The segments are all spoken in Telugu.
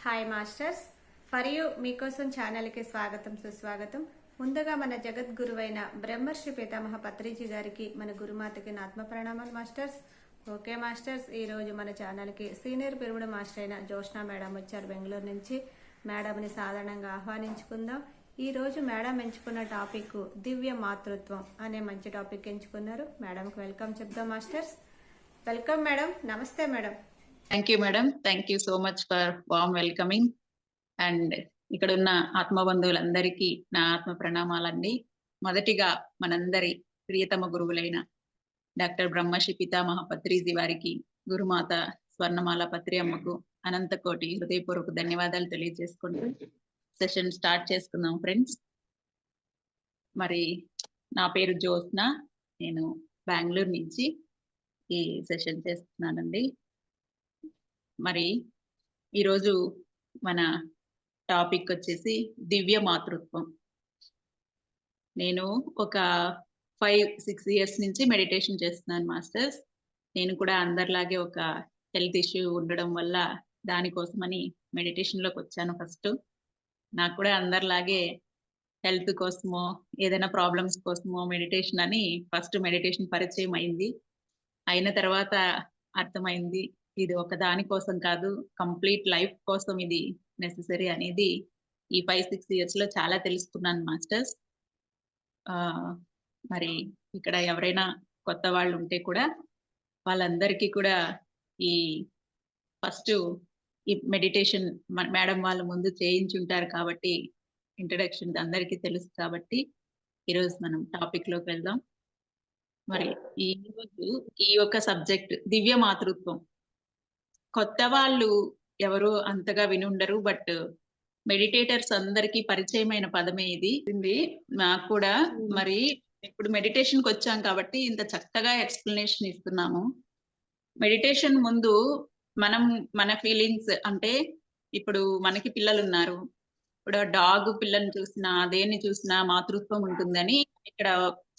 హాయ్ మాస్టర్స్, ఫర్ యూ మీకోసం ఛానల్కి స్వాగతం సుస్వాగతం. ముందుగా మన జగద్గురువైన బ్రహ్మర్షి పితామహ పత్రిజీ గారికి, మన గురుమాతకి నా ఆత్మ ప్రణామాలు మాస్టర్స్. ఓకే మాస్టర్స్, ఈరోజు మన ఛానల్కి సీనియర్ పిరమిడ్ మాస్టర్ అయిన జోష్నా మేడం వచ్చారు బెంగళూరు నుంచి. మేడంని సాధారణంగా ఆహ్వానించుకుందాం. ఈరోజు మేడం ఎంచుకున్న టాపిక్ దివ్య మాతృత్వం అనే మంచి టాపిక్ ఎంచుకున్నారు. మేడంకి వెల్కమ్ చెప్దాం మాస్టర్స్. Welcome madam. నమస్తే madam. Thank you madam. Thank you so much for warm welcoming. And ఇక్కడ ఉన్న ఆత్మబంధువులందరికీ నా ఆత్మ ప్రణామాలండి. మొదటిగా మనందరి ప్రియతమ గురువులైన డాక్టర్ బ్రహ్మశ్రీ పితామహ పత్రిజీ వారికి, గురుమాత స్వర్ణమాల పత్రి అమ్మకు అనంత కోటి హృదయపూర్వక ధన్యవాదాలు తెలియజేసుకుంటూ సెషన్ స్టార్ట్ చేసుకుందాం ఫ్రెండ్స్. మరి నా పేరు జ్యోత్స్న, నేను బెంగళూరు నుంచి ఈ సెషన్ చేస్తున్నానండి. మరి ఈరోజు మన టాపిక్ వచ్చేసి దివ్య మాతృత్వం. నేను ఒక 5-6 ఇయర్స్ నుంచి మెడిటేషన్ చేస్తున్నాను మాస్టర్స్. నేను కూడా అందరిలాగే ఒక హెల్త్ ఇష్యూ ఉండడం వల్ల దానికోసమని మెడిటేషన్లోకి వచ్చాను. ఫస్ట్ నాకు కూడా అందరిలాగే హెల్త్ కోసమో ఏదైనా ప్రాబ్లమ్స్ కోసమో మెడిటేషన్ అని ఫస్ట్ మెడిటేషన్ పరిచయం అయింది. అయిన తర్వాత అర్థమైంది ఇది ఒక దాని కోసం కాదు, కంప్లీట్ లైఫ్ కోసం ఇది నెసెసరీ అనేది ఈ 5-6 ఇయర్స్ లో చాలా తెలుసుకున్నాను మాస్టర్స్. మరి ఇక్కడ ఎవరైనా కొత్త వాళ్ళు ఉంటే కూడా వాళ్ళందరికీ కూడా ఈ ఫస్ట్ ఈ మెడిటేషన్ మేడం వాళ్ళు ముందు చేయించుంటారు కాబట్టి ఇంట్రడక్షన్ అందరికీ తెలుసు కాబట్టి ఈరోజు మనం టాపిక్ లోకి వెళ్దాం. మరి ఈ రోజు ఈ యొక్క సబ్జెక్ట్ దివ్య మాతృత్వం కొత్త వాళ్ళు ఎవరు అంతగా వినుండరు, బట్ మెడిటేటర్స్ అందరికీ పరిచయమైన పదమే ఇది. నాకు కూడా మరి ఇప్పుడు మెడిటేషన్ కి వచ్చాం కాబట్టి ఇంత చక్కగా ఎక్స్ప్లెనేషన్ ఇస్తున్నాము. మెడిటేషన్ ముందు మనం మన ఫీలింగ్స్, అంటే ఇప్పుడు మనకి పిల్లలు ఉన్నారు, ఇప్పుడు డాగ్ పిల్లని చూసినా దేన్ని చూసినా మాతృత్వం ఉంటుందని ఇక్కడ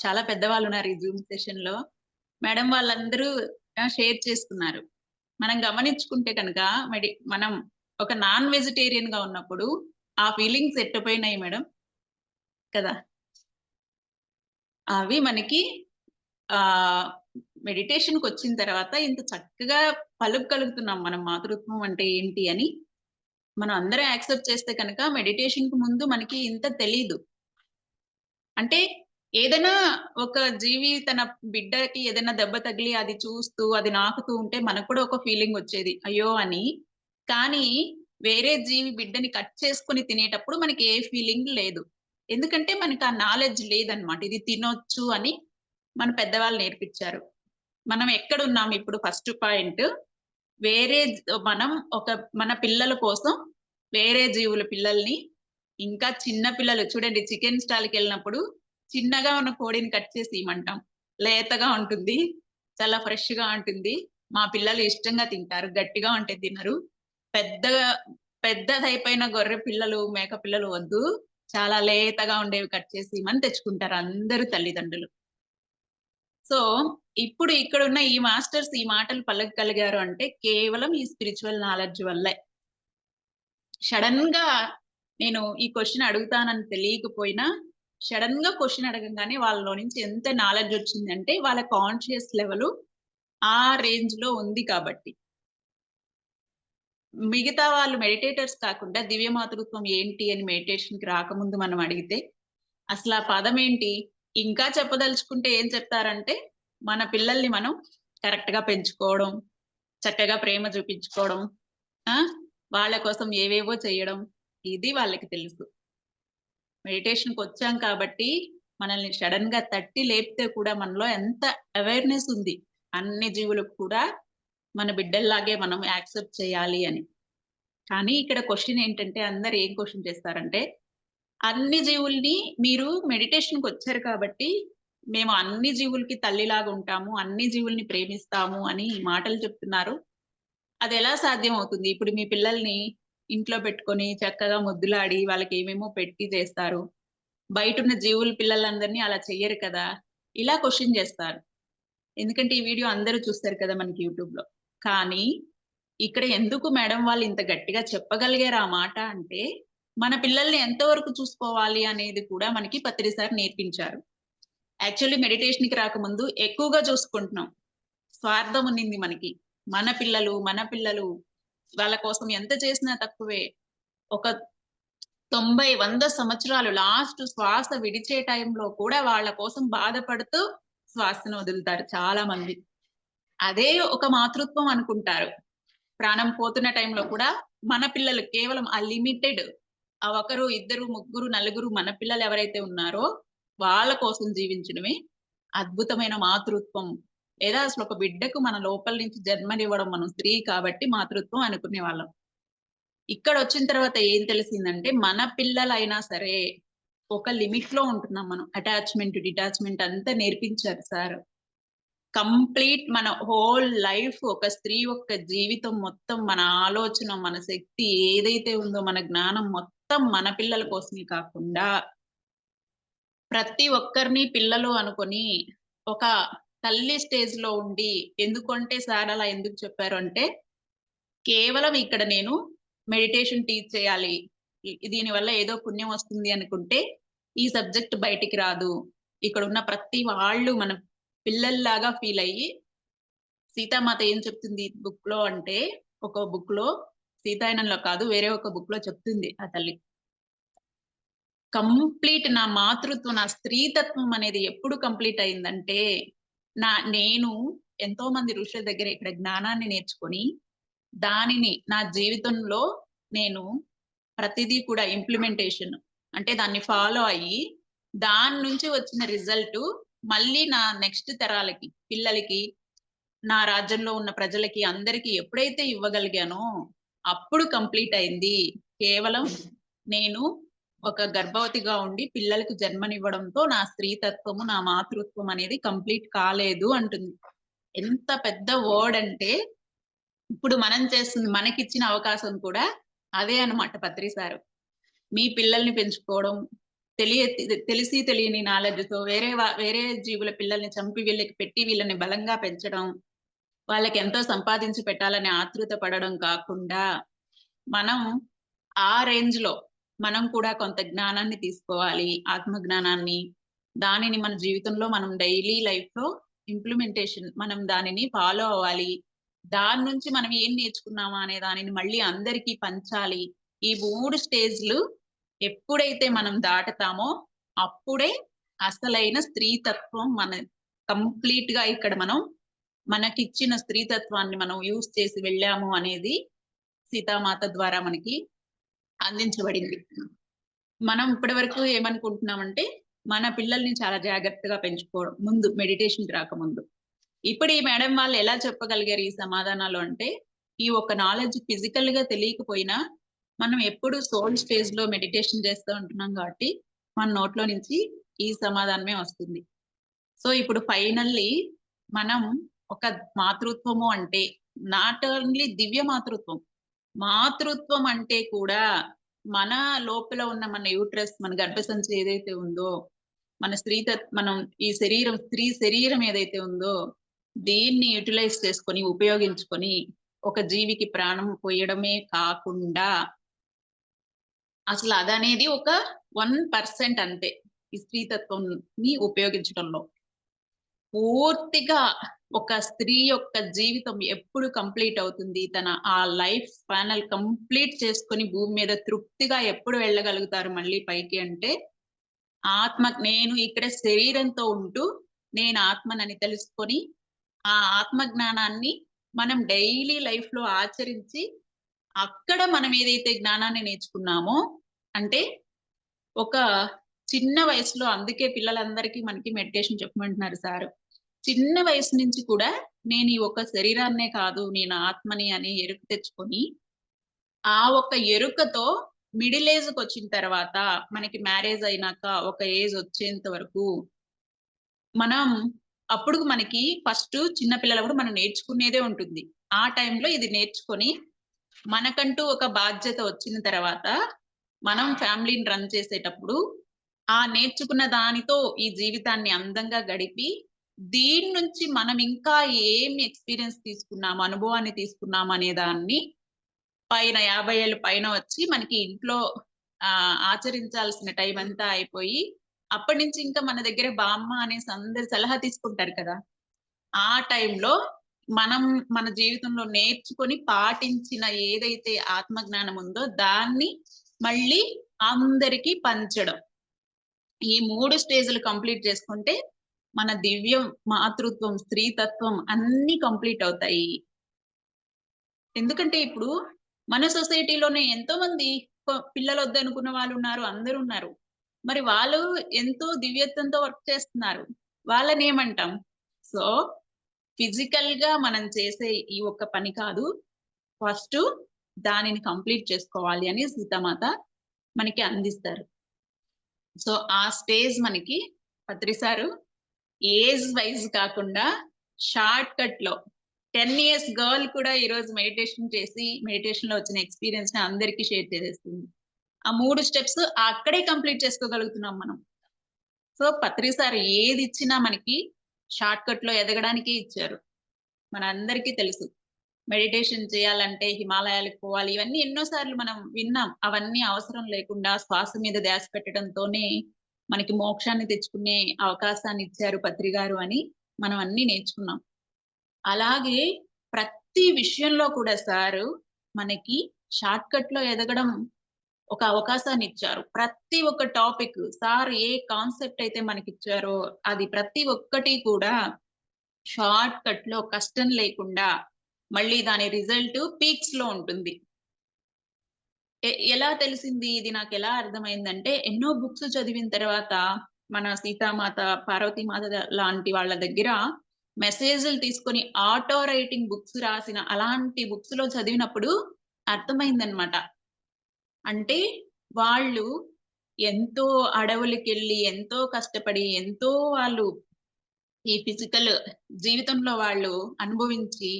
చాలా పెద్దవాళ్ళు ఉన్నారు ఈ జూమ్ సెషన్ లో. మేడం వాళ్ళందరూ షేర్ చేసుకున్నారు. మనం గమనించుకుంటే కనుక మనం ఒక నాన్ వెజిటేరియన్ గా ఉన్నప్పుడు ఆ ఫీలింగ్స్ ఎట్టపోయినాయి మేడం కదా. అవి మనకి మెడిటేషన్ కి వచ్చిన తర్వాత ఇంత చక్కగా పలుకగలుగుతున్నాం మనం మాతృత్వం అంటే ఏంటి అని. మనం అందరం యాక్సెప్ట్ చేస్తే కనుక మెడిటేషన్ కి ముందు మనకి ఇంత తెలీదు. అంటే ఏదైనా ఒక జీవి తన బిడ్డకి ఏదైనా దెబ్బ తగిలి అది చూస్తూ అది నాకుతూ ఉంటే మనకు కూడా ఒక ఫీలింగ్ వచ్చేది అయ్యో అని. కానీ వేరే జీవి బిడ్డని కట్ చేసుకుని తినేటప్పుడు మనకి ఏ ఫీలింగ్ లేదు, ఎందుకంటే మనకి ఆ నాలెడ్జ్ లేదనమాట. ఇది తినొచ్చు అని మన పెద్దవాళ్ళు నేర్పించారు. మనం ఎక్కడున్నాం ఇప్పుడు? ఫస్ట్ పాయింట్, వేరే మనం మన పిల్లల కోసం వేరే జీవుల పిల్లల్ని, ఇంకా చిన్న పిల్లలు చూడండి, చికెన్ స్టాల్కి వెళ్ళినప్పుడు చిన్నగా ఉన్న కోడిని కట్ చేసి ఇవ్వమంటాం, లేతగా ఉంటుంది, చాలా ఫ్రెష్ గా ఉంటుంది, మా పిల్లలు ఇష్టంగా తింటారు. గట్టిగా ఉంటే తినరు. పెద్దదైపోయిన గొర్రె పిల్లలు మేక పిల్లలు వద్దు, చాలా లేతగా ఉండేవి కట్ చేసి ఇవ్వమని తెచ్చుకుంటారు అందరు తల్లిదండ్రులు. సో ఇప్పుడు ఇక్కడ ఉన్న ఈ మాస్టర్స్ ఈ మాటలు పలకగలిగారు అంటే కేవలం ఈ స్పిరిచువల్ నాలెడ్జ్ వల్లే. సడన్ గా నేను ఈ క్వశ్చన్ అడుగుతానని తెలియకపోయినా సడన్ గా క్వశ్చన్ అడగంగానే వాళ్ళలో నుంచి ఎంత నాలెడ్జ్ వచ్చిందంటే వాళ్ళ కాన్షియస్ లెవెల్ ఆ రేంజ్ లో ఉంది కాబట్టి. మిగతా వాళ్ళు మెడిటేటర్స్ కాకుండా దివ్య మాతృత్వం ఏంటి అని మెడిటేషన్ కి రాకముందు మనం అడిగితే అసలు ఆ పదం ఏంటి ఇంకా చెప్పదలుచుకుంటే ఏం చెప్తారంటే మన పిల్లల్ని మనం కరెక్ట్ గా పెంచుకోవడం, చక్కగా ప్రేమ చూపించుకోవడం, వాళ్ళ కోసం ఏవేవో చేయడం, ఇది వాళ్ళకి తెలుసు. మెడిటేషన్కి వచ్చాం కాబట్టి మనల్ని సడన్ గా తట్టి లేపితే కూడా మనలో ఎంత అవేర్నెస్ ఉంది, అన్ని జీవులకు కూడా మన బిడ్డల్లాగే మనం యాక్సెప్ట్ చేయాలి అని. కానీ ఇక్కడ క్వశ్చన్ ఏంటంటే అందరు ఏం క్వశ్చన్ చేస్తారంటే అన్ని జీవుల్ని మీరు మెడిటేషన్కి వచ్చారు కాబట్టి మేము అన్ని జీవులకి తల్లిలాగా ఉంటాము, అన్ని జీవుల్ని ప్రేమిస్తాము అని మాటలు చెప్తున్నారు. అది ఎలా సాధ్యం అవుతుంది? ఇప్పుడు మీ పిల్లల్ని ఇంట్లో పెట్టుకొని చక్కగా ముద్దులాడి వాళ్ళకి ఏమేమో పెట్టి చేస్తారు, బయట ఉన్న జీవుల పిల్లలందరినీ అలా చెయ్యరు కదా, ఇలా క్వశ్చన్ చేస్తారు. ఎందుకంటే ఈ వీడియో అందరూ చూస్తారు కదా మనకి యూట్యూబ్ లో. కానీ ఇక్కడ ఎందుకు మేడం వాళ్ళు ఇంత గట్టిగా చెప్పగలిగారు ఆ మాట అంటే, మన పిల్లల్ని ఎంతవరకు చూసుకోవాలి అనేది కూడా మనకి పత్రి సార్ నేర్పించారు. యాక్చువల్లీ మెడిటేషన్‌కి రాకముందు ఎక్కువగా చూసుకుంటున్నాం. స్వార్థం ఉన్నింది మనకి. మన పిల్లలు వాళ్ళ కోసం ఎంత చేసినా తక్కువే. ఒక 90, 100 సంవత్సరాలు లాస్ట్ శ్వాస విడిచే టైంలో కూడా వాళ్ళ కోసం బాధపడుతూ శ్వాసను వదులుతారు చాలా మంది. అదే ఒక మాతృత్వం అనుకుంటారు. ప్రాణం పోతున్న టైంలో కూడా మన పిల్లలు కేవలం ఆ లిమిటెడ్ ఆ ఒకరు, ఇద్దరు, ముగ్గురు, నలుగురు మన పిల్లలు ఎవరైతే ఉన్నారో వాళ్ళ కోసం జీవించడమే అద్భుతమైన మాతృత్వం. లేదా అసలు ఒక బిడ్డకు మన లోపల నుంచి జన్మనివ్వడం మనం స్త్రీ కాబట్టి మాతృత్వం అనుకునేవాళ్ళం. ఇక్కడొచ్చిన తర్వాత ఏం తెలిసిందంటే మన పిల్లలైనా సరే ఒక లిమిట్‌లో ఉంటున్నాం మనం. అటాచ్‌మెంట్, డిటాచ్‌మెంట్ అంతా నేర్పించారు సార్. కంప్లీట్ మన హోల్ లైఫ్ ఒక స్త్రీ యొక్క జీవితం మొత్తం మన ఆలోచన, మన శక్తి ఏదైతే ఉందో మన జ్ఞానం మొత్తం మన పిల్లల కోసమే కాకుండా ప్రతి ఒక్కరిని పిల్లలు అనుకొని ఒక తల్లి స్టేజ్‌లో ఉండి ఎందుకంటే సార్ అలా ఎందుకు చెప్పారు అంటే కేవలం ఇక్కడ నేను మెడిటేషన్ టీచ్ చేయాలి. దీనివల్ల ఏదో పుణ్యం వస్తుంది అనుకుంటే ఈ సబ్జెక్ట్ బయటికి రాదు. ఇక్కడున్న ప్రతి వాళ్ళు మన పిల్లల్లాగా ఫీల్ అయ్యి సీతామాత ఏం చెప్తుంది బుక్‌లో అంటే, ఒక బుక్‌లో సీతాయనంలో కాదు వేరే ఒక బుక్‌లో చెప్తుంది ఆ తల్లి. కంప్లీట్ నా మాతృత్వం, నా స్త్రీతత్వం అనేది ఎప్పుడు కంప్లీట్ అయిందంటే, నేను ఎంతో మంది ఋషుల దగ్గర ఇక్కడ జ్ఞానాన్ని నేర్చుకొని, దానిని నా జీవితంలో నేను ప్రతిదీ కూడా ఇంప్లిమెంటేషన్ అంటే దాన్ని ఫాలో అయ్యి, దాని నుంచి వచ్చిన రిజల్టు మళ్ళీ నా నెక్స్ట్ తరాలకి, పిల్లలకి నా రాజ్యంలో ఉన్న ప్రజలకి అందరికి ఎప్పుడైతే ఇవ్వగలిగానో, అప్పుడు కంప్లీట్ అయింది. కేవలం నేను ఒక గర్భవతిగా ఉండి పిల్లలకు జన్మనివ్వడంతో నా స్త్రీతత్వము, నా మాతృత్వం అనేది కంప్లీట్ కాలేదు అంటుంది. ఎంత పెద్ద వర్డ్ అంటే, ఇప్పుడు మనం చేస్తుంది మనకిచ్చిన అవకాశం కూడా అదే అన్నమాట పత్రి సారు. మీ పిల్లల్ని పెంచుకోవడం, తెలిసి తెలియని నాలెడ్జ్‌తో వేరే జీవుల పిల్లల్ని చంపి వీళ్ళకి పెట్టి వీళ్ళని బలంగా పెంచడం. వాళ్ళకెంతో సంపాదించి పెట్టాలనే ఆతృత పడడం కాకుండా, మనం ఆ రేంజ్‌లో మనం కూడా కొంత జ్ఞానాన్ని తీసుకోవాలి. ఆత్మ జ్ఞానాన్ని. దానిని మన జీవితంలో మనం డైలీ లైఫ్‌లో ఇంప్లిమెంటేషన్ మనం దానిని ఫాలో అవ్వాలి. దాని నుంచి మనం ఏం నేర్చుకున్నామా అనే దానిని మళ్ళీ అందరికీ పంచాలి. ఈ 3 స్టేజ్‌లు ఎప్పుడైతే మనం దాటుతామో, అప్పుడే అసలైన స్త్రీతత్వం కంప్లీట్‌గా ఇక్కడ మనం మనకిచ్చిన స్త్రీతత్వాన్ని మనం యూజ్ చేసి వెళ్ళాము అనేది సీతామాత ద్వారా మనకి అందించబడింది. మనం ఇప్పటి వరకు ఏమనుకుంటున్నామంటే, మన పిల్లల్ని చాలా జాగ్రత్తగా పెంచుకోవడం. ముందు మెడిటేషన్‌కి రాకముందు. ఇప్పుడు ఈ మేడం వాళ్ళు ఎలా చెప్పగలిగారు ఈ సమాధానాలు అంటే, ఈ ఒక్క నాలెడ్జ్ ఫిజికల్‌గా తెలియకపోయినా, మనం ఎప్పుడు సోల్ స్టేజ్‌లో మెడిటేషన్ చేస్తూ ఉంటున్నాం కాబట్టి, మన నోట్లో నుంచి ఈ సమాధానమే వస్తుంది. సో, ఇప్పుడు ఫైనల్లీ మనం ఒక మాతృత్వము అంటే, నాట్ ఓన్లీ దివ్య మాతృత్వం. మాతృత్వం అంటే కూడా మన లోపల ఉన్న మన యూట్రస్, మన గర్భసంచి ఏదైతే ఉందో, మనం ఈ స్త్రీ శరీరం ఏదైతే ఉందో, దీన్ని యుటిలైజ్ చేసుకొని, ఉపయోగించుకొని, ఒక జీవికి ప్రాణం పోయడమే కాకుండా, అసలు అదనేది ఒక 1% అంతే. ఈ స్త్రీతత్వంని ఉపయోగించడంలో. పూర్తిగా ఒక స్త్రీ యొక్క జీవితం ఎప్పుడు కంప్లీట్ అవుతుంది? తన ఆ లైఫ్ స్పానల్ కంప్లీట్ చేసుకొని భూమి మీద తృప్తిగా ఎప్పుడు వెళ్ళగలుగుతారు మళ్ళీ పైకి అంటే, నేను ఇక్కడ శరీరంతో ఉంటూ, నేను ఆత్మనని తెలుసుకొని, ఆ ఆత్మ జ్ఞానాన్ని మనం డైలీ లైఫ్‌లో ఆచరించి, అక్కడ మనం ఏదైతే జ్ఞానాన్ని నేర్చుకున్నామో, అంటే ఒక చిన్న వయసులో అందుకే పిల్లలందరికీ మనకి మెడిటేషన్ చెప్పమంటున్నారు సారు. చిన్న వయసు నుంచి కూడా నేను ఈ ఒక్క శరీరాన్నే కాదు, నేను ఆత్మని అని ఎరుక తెచ్చుకొని, ఆ ఒక్క ఎరుకతో మిడిల్ ఏజ్‌కొచ్చిన తర్వాత మనకి మ్యారేజ్ అయినాక ఒక ఏజ్ వచ్చేంత వరకు మనం అప్పుడు మనకి ఫస్ట్ చిన్న పిల్లలప్పుడు మనం నేర్చుకునేదే ఉంటుంది. ఆ టైంలో ఇది నేర్చుకొని, మనకంటూ ఒక బాధ్యత వచ్చిన తర్వాత, మనం ఫ్యామిలీని రన్ చేసేటప్పుడు, ఆ నేర్చుకున్న దానితో ఈ జీవితాన్ని అందంగా గడిపి, దీని నుంచి మనం ఇంకా ఏం ఎక్స్పీరియన్స్ తీసుకున్నాము, అనుభవాన్ని తీసుకున్నాము అనే దాన్ని పైన 50 ఏళ్ళు పైన వచ్చి మనకి ఇంట్లో ఆచరించాల్సిన టైం అంతా అయిపోయి, అప్పటి నుంచి ఇంకా మన దగ్గర బామ్మ అనేసి అందరు సలహా తీసుకుంటారు కదా! ఆ టైంలో మనం మన జీవితంలో నేర్చుకొని పాటించిన ఏదైతే ఆత్మజ్ఞానం ఉందో దాన్ని మళ్ళీ అందరికీ పంచడం. ఈ 3 స్టేజ్‌లు కంప్లీట్ చేసుకుంటే మన దివ్యం, మాతృత్వం, స్త్రీతత్వం అన్నీ కంప్లీట్ అవుతాయి. ఎందుకంటే ఇప్పుడు మన సొసైటీలోనే ఎంతోమంది పిల్లలొద్దనుకున్న వాళ్ళున్నారు. అందరున్నారు. మరి వాళ్ళు ఎంతో దివ్యత్వంతో వర్క్ చేస్తున్నారు. వాళ్ళనేమంటాం? సో, ఫిజికల్‌గా మనం చేసే ఈ ఒక్క పని కాదు. ఫస్టు దానిని కంప్లీట్ చేసుకోవాలి అని సీతామాత మనకి అందిస్తారు. సో, ఆ స్టేజ్ మనకి పత్రి సారు ఏజ్ వైస్ కాకుండా షార్ట్ కట్‌లో 10 ఇయర్స్ గర్ల్ కూడా ఈరోజు మెడిటేషన్ చేసి, మెడిటేషన్‌లో వచ్చిన ఎక్స్‌పీరియన్స్‌ని అందరికీ షేర్ చేసేస్తుంది. ఆ 3 స్టెప్స్ అక్కడే కంప్లీట్ చేసుకోగలుగుతున్నాం మనం. సో, పత్రి సార్ ఏదిచ్చినా మనకి షార్ట్ కట్‌లో ఎదగడానికే ఇచ్చారు. మనందరికీ తెలుసు. మెడిటేషన్ చేయాలంటే హిమాలయాలకు పోవాలి. ఇవన్నీ ఎన్నో సార్లు మనం విన్నాం. అవన్నీ అవసరం లేకుండా శ్వాస మీద ధ్యాస పెట్టడంతోనే మనకి మోక్షాన్ని తెచ్చుకునే అవకాశాన్ని ఇచ్చారు పత్రి గారు అని మనం అన్నీ నేర్చుకున్నాం. అలాగే ప్రతి విషయంలో కూడా సారు మనకి షార్ట్ కట్‌లో ఎదగడం ఒక అవకాశాన్నిచ్చారు. ప్రతి ఒక్క టాపిక్ సార్ ఏ కాన్సెప్ట్ అయితే మనకిచ్చారో అది ప్రతి ఒక్కటి కూడా షార్ట్ కట్‌లో కష్టం లేకుండా మళ్ళీ దాని రిజల్ట్ పీక్స్‌లో ఉంటుంది. ఎలా తెలిసింది? ఇది నాకెలా అర్థమైందంటే ఎన్నో బుక్స్ చదివిన తర్వాత మన సీతామాత, పార్వతీమాత లాంటి వాళ్ళ దగ్గర మెసేజ్‌లు తీసుకొని ఆటో రైటింగ్ బుక్స్ రాసిన అలాంటి బుక్స్‌లో చదివినప్పుడు అర్థమైందన్నమాట. అంటే వాళ్ళు ఎంతో అడవులకెళ్ళి, ఎంతో కష్టపడి, ఎంతో వాళ్ళు ఈ ఫిజికల్ జీవితంలో వాళ్ళు అనుభవించి,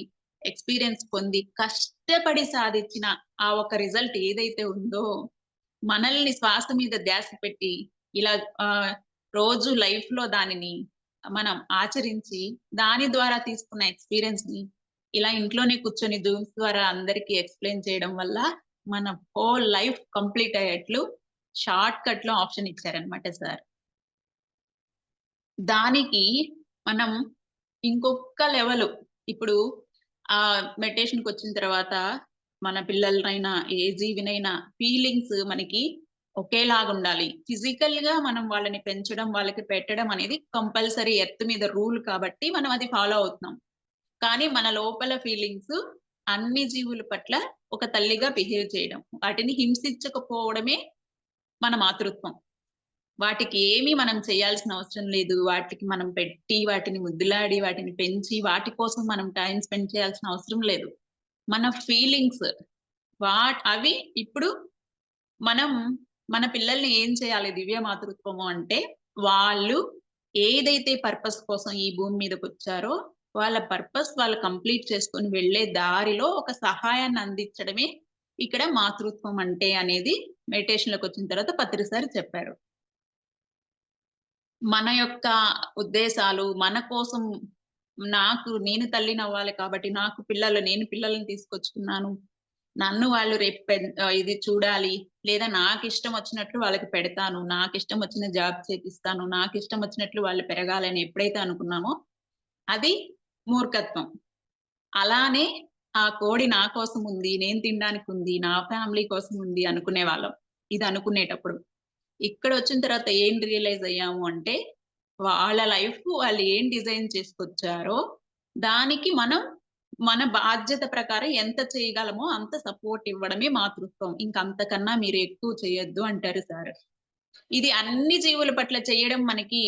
ఎక్స్‌పీరియన్స్ పొంది, కష్టపడి సాధించిన ఆ ఒక రిజల్ట్ ఏదైతే ఉందో, మనల్ని శ్వాస మీద ధ్యాస పెట్టి, ఇలా రోజు లైఫ్‌లో దానిని మనం ఆచరించి, దాని ద్వారా తీసుకున్న ఎక్స్‌పీరియన్స్‌ని ఇలా ఇంట్లోనే కూర్చొని జూమ్స్ ద్వారా అందరికీ ఎక్స్‌ప్లెయిన్ చేయడం వల్ల, మన హోల్ లైఫ్ కంప్లీట్ అయ్యేట్లు షార్ట్ కట్‌లో ఆప్షన్ ఇచ్చారన్నమాట సార్. దానికి మనం ఇంకొక లెవెలు ఇప్పుడు మెడిటేషన్‌కొచ్చిన తర్వాత మన పిల్లలనైనా, ఏ జీవినైనా ఫీలింగ్స్ మనకి ఒకేలాగుండాలి. ఫిజికల్‌గా మనం వాళ్ళని పెంచడం, వాళ్ళకి పెట్టడం అనేది కంపల్సరీ ఎర్త్ మీద రూల్ కాబట్టి మనం అది ఫాలో అవుతున్నాం. కానీ మన లోపల ఫీలింగ్స్ అన్ని జీవుల పట్ల ఒక తల్లిగా బిహేవ్ చేయడం. వాటిని హింసించకపోవడమే మన మాతృత్వం. వాటికి ఏమి మనం చేయాల్సిన అవసరం లేదు. వాటికి మనం పెట్టి, వాటిని ముద్దులాడి, వాటిని పెంచి, వాటి కోసం మనం టైమ్ స్పెండ్ చేయాల్సిన అవసరం లేదు. మన ఫీలింగ్స్ అవి ఇప్పుడు మనం మన పిల్లల్ని ఏం చేయాలి దివ్య మాతృత్వము అంటే, వాళ్ళు ఏదైతే పర్పస్ కోసం ఈ భూమి మీదకొచ్చారో, వాళ్ళ పర్పస్ వాళ్ళు కంప్లీట్ చేసుకొని వెళ్ళే దారిలో ఒక సహాయాన్ని అందించడమే ఇక్కడ మాతృత్వం అంటే అనేది మెడిటేషన్‌లోకొచ్చిన తర్వాత పత్రి సార్ చెప్పారు. మన యొక్క ఉద్దేశాలు, మన కోసం నేను తల్లినవ్వాలి కాబట్టి, నేను పిల్లల్ని తీసుకొచ్చుకున్నాను. నన్ను వాళ్ళు రేపు ఇది చూడాలి. లేదా నాకిష్టం వచ్చినట్లు వాళ్ళకి పెడతాను. నాకిష్టం వచ్చిన జాబ్ చేపిస్తాను. నాకిష్టం వచ్చినట్లు వాళ్ళు పెరగాలని ఎప్పుడైతే అనుకున్నామో, అది మూర్ఖత్వం. అలానే ఆ కోడి నా కోసం ఉంది. నేను తినడానికుంది. నా ఫ్యామిలీ కోసం ఉంది అనుకునేవాళ్ళం. ఇది అనుకునేటప్పుడు. ఇక్కడొచ్చిన తర్వాత ఏం రియలైజ్ అయ్యాము అంటే, వాళ్ళ లైఫ్ వాళ్ళు ఏం డిజైన్ చేసుకొచ్చారో, దానికి మనం మన బాధ్యత ప్రకారం ఎంత చేయగలమో అంత సపోర్ట్ ఇవ్వడమే మాతృత్వం. ఇంక అంతకన్నా మీరు ఎక్కువ చేయొద్దు అంటారు సారు. ఇది అన్ని జీవుల పట్ల చేయడం మనకి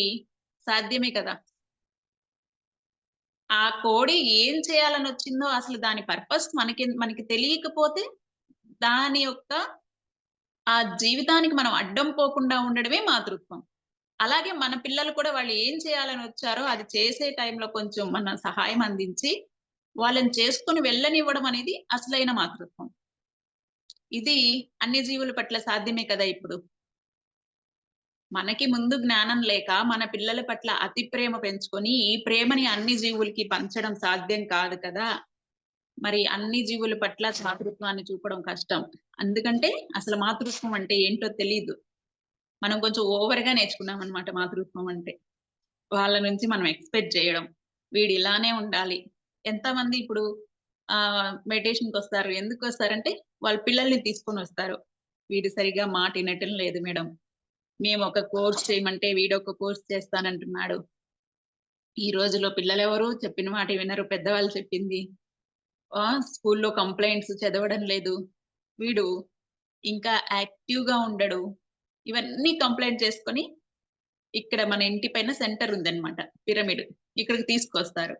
సాధ్యమే కదా! ఆ కోడి ఏం చేయాలనొచ్చిందో అసలు దాని పర్పస్ మనకి తెలియకపోతే దాని యొక్క ఆ జీవితానికి మనం అడ్డం పోకుండా ఉండడమే మాతృత్వం. అలాగే మన పిల్లలు కూడా వాళ్ళు ఏం చేయాలని వచ్చారో అది చేసే టైంలో కొంచెం మన సహాయం అందించి, వాళ్ళని చేసుకొని వెళ్ళనివ్వడం అనేది అసలైన మాతృత్వం. ఇది అన్ని జీవుల పట్ల సాధ్యమే కదా ఇప్పుడు. మనకి ముందు జ్ఞానం లేక మన పిల్లల పట్ల అతి ప్రేమ పెంచుకొని ఈ ప్రేమని అన్ని జీవులకి పంచడం సాధ్యం కాదు కదా! మరి అన్ని జీవుల పట్ల మాతృత్వాన్ని చూపడం కష్టం. అందుకంటే అసలు మాతృత్వం అంటే ఏంటో తెలీదు. మనం కొంచెం ఓవర్‌గా నేర్చుకున్నామనమాట మాతృత్వం అంటే. వాళ్ళ నుంచి మనం ఎక్స్‌పెక్ట్ చేయడం. వీడు ఇలానే ఉండాలి. ఎంతమంది ఇప్పుడు మెడిటేషన్‌కొస్తారు. ఎందుకొస్తారంటే వాళ్ళ పిల్లల్ని తీసుకొనొస్తారు. వీడు సరిగ్గా మాట ఇనటం లేదు మేడం. మేమొక కోర్స్ చేయమంటే వీడొక కోర్స్ చేస్తానంటున్నాడు. ఈ రోజుల్లో పిల్లలెవరు చెప్పిన మాట వినరు. పెద్దవాళ్ళు చెప్పింది. స్కూల్లో కంప్లెయింట్స్ చదవడం లేదు. వీడు ఇంకా యాక్టివ్‌గా ఉండడు. ఇవన్నీ కంప్లెయింట్ చేసుకొని ఇక్కడ మన ఇంటి పైన సెంటర్ ఉందన్నమాట. పిరమిడ్. ఇక్కడికి తీసుకొస్తారు.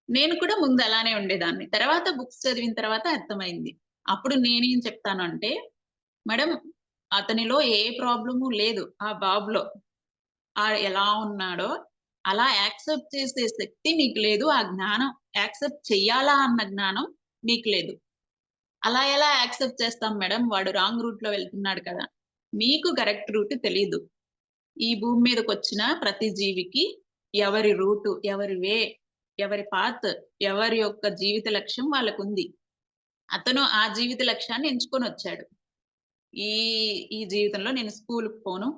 నేను కూడా ముందు అలానే ఉండేదాన్ని. తర్వాత బుక్స్ చదివిన తర్వాత అర్థమైంది. అప్పుడు నేనేం చెప్తాను అంటే, మేడం అతనిలో ఏ ప్రాబ్లము లేదు. ఆ బాబులో. ఎలా ఉన్నాడో అలా యాక్సెప్ట్ చేసే శక్తి నీకు లేదు. ఆ జ్ఞానం యాక్సెప్ట్ చెయ్యాలా అన్న జ్ఞానం నీకు లేదు. అలా ఎలా యాక్సెప్ట్ చేస్తాం మేడం? వాడు రాంగ్ రూట్‌లో వెళ్తున్నాడు కదా! మీకు కరెక్ట్ రూట్ తెలీదు. ఈ భూమి మీదకొచ్చిన ప్రతి జీవికి ఎవరి రూటు, ఎవరి వే, ఎవరి పాత్, ఎవరి యొక్క జీవిత లక్ష్యం వాళ్ళకుంది. అతను ఆ జీవిత లక్ష్యాన్ని ఎంచుకొనొచ్చాడు. ఈ ఈ జీవితంలో నేను స్కూలుకి పోను,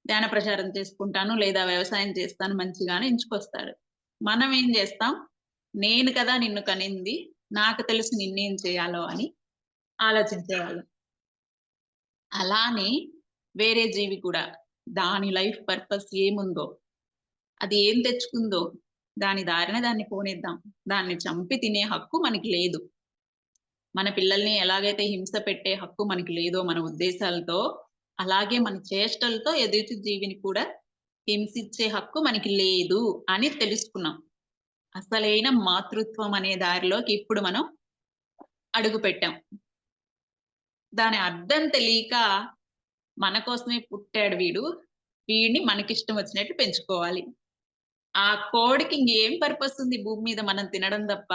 ధ్యాన ప్రచారం చేసుకుంటాను, లేదా వ్యవసాయం చేస్తాను మంచిగా అని ఎంచుకొస్తాడు. మనం ఏం జేస్తాం, నేను కదా నిన్ను కనింది, నాకు తెలుసు నిన్నేం చేయాలో అని ఆలోచించేవాళ్ళం. అలానే వేరే జీవి కూడా దాని లైఫ్ పర్పస్ ఏముందో, అది ఏం తెచ్చుకుందో, దాని దారిన దాన్ని పోనిద్దాం. దాన్ని చంపి తినే హక్కు మనకి లేదు. మన పిల్లల్ని ఎలాగైతే హింస పెట్టే హక్కు మనకి లేదో మన ఉద్దేశాలతో, అలాగే మన చేష్టలతో ఎదుటి జీవిని కూడా హింసించే హక్కు మనకి లేదు అని తెలుసుకున్నాం. అసలైన మాతృత్వం అనే దారిలోకి ఇప్పుడు మనం అడుగుపెట్టాం. దాని అర్థం తెలీక మన కోసమే పుట్టాడు వీడు. వీడిని మనకిష్టం వచ్చినట్టు పెంచుకోవాలి. ఆ కోడికి ఇంకేం పర్పస్ ఉంది భూమి మీద మనం తినడం తప్ప.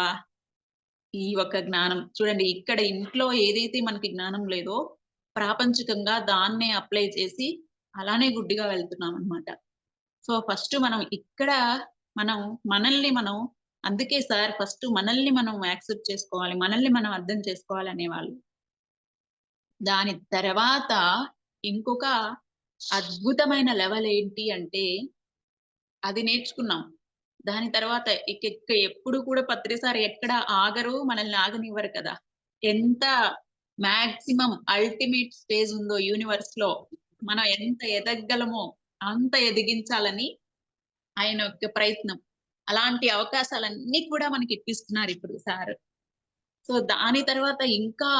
ఈ ఒక్క జ్ఞానం. చూడండి ఇక్కడ ఇంట్లో ఏదైతే మనకి జ్ఞానం లేదో, ప్రాపంచికంగా దాన్నే అప్లై చేసి, అలానే గుడ్డిగా వెళ్తున్నామనమాట. సో, ఫస్ట్ మనం ఇక్కడ మనం మనల్ని మనం అందుకే సార్ ఫస్ట్ మనల్ని మనం యాక్సెప్ట్ చేసుకోవాలి. మనల్ని మనం అర్థం చేసుకోవాలనేవాళ్ళు. దాని తర్వాత ఇంకొక అద్భుతమైన లెవెల్ ఏంటి అంటే, అది నేర్చుకున్నాం. దాని తర్వాత ఇక ఎప్పుడు కూడా పత్రిసారి ఎక్కడ ఆగరు, మనల్ని ఆగనివ్వరు కదా! ఎంత మాక్సిమం అల్టిమేట్ స్టేజ్ ఉందో యూనివర్స్‌లో, మనం ఎంత ఎదగగలమో అంత ఎదిగించాలని ఆయన యొక్క ప్రయత్నం. అలాంటి అవకాశాలన్నీ కూడా మనకి ఇప్పిస్తున్నారిప్పుడు సారు. సో, దాని తర్వాత ఇంకా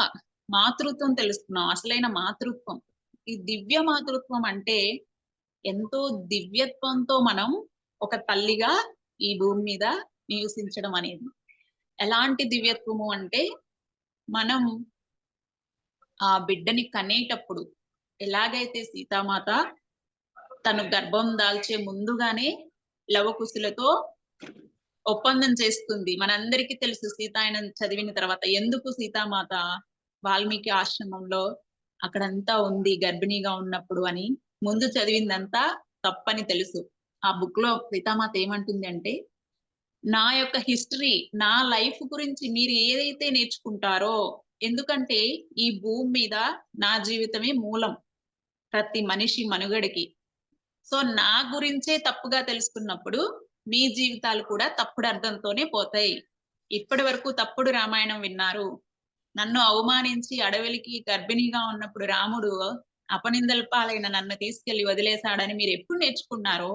మాతృత్వం తెలుసుకున్నాం. అసలైన మాతృత్వం. ఈ దివ్య మాతృత్వం అంటే ఎంతో దివ్యత్వంతో మనం ఒక తల్లిగా ఈ భూమి మీద నివసించడం అనేది. ఎలాంటి దివ్యత్వము అంటే, మనం ఆ బిడ్డని కనేటప్పుడు ఎలాగైతే సీతామాత తను గర్భం దాల్చే ముందుగానే లవకుశులతో ఒప్పందం చేసుకుంది. మనందరికీ తెలుసు సీతాయనం చదివిన తర్వాత ఎందుకు సీతామాత వాల్మీకి ఆశ్రమంలో అక్కడంతా ఉంది గర్భిణీగా ఉన్నప్పుడు అని ముందు చదివిందంతా తప్పని తెలుసు. ఆ బుక్‌లో సీతామాత ఏమంటుంది అంటే, నా యొక్క హిస్టరీ, నా లైఫ్ గురించి మీరు ఏదైతే నేర్చుకుంటారో ఎందుకంటే ఈ భూమి మీద నా జీవితమే మూలం. ప్రతి మనిషి మనుగడకి. సో, నా గురించే తప్పుగా తెలుసుకున్నప్పుడు, మీ జీవితాలు కూడా తప్పుడు అర్థంతోనే పోతాయి. ఇప్పటి వరకు తప్పుడు రామాయణం విన్నారు. నన్ను అవమానించి అడవికి గర్భిణిగా ఉన్నప్పుడు రాముడు అపనిందల పాలైన నన్ను తీసుకెళ్ళి వదిలేసాడని మీరెప్పుడు నేర్చుకున్నారో,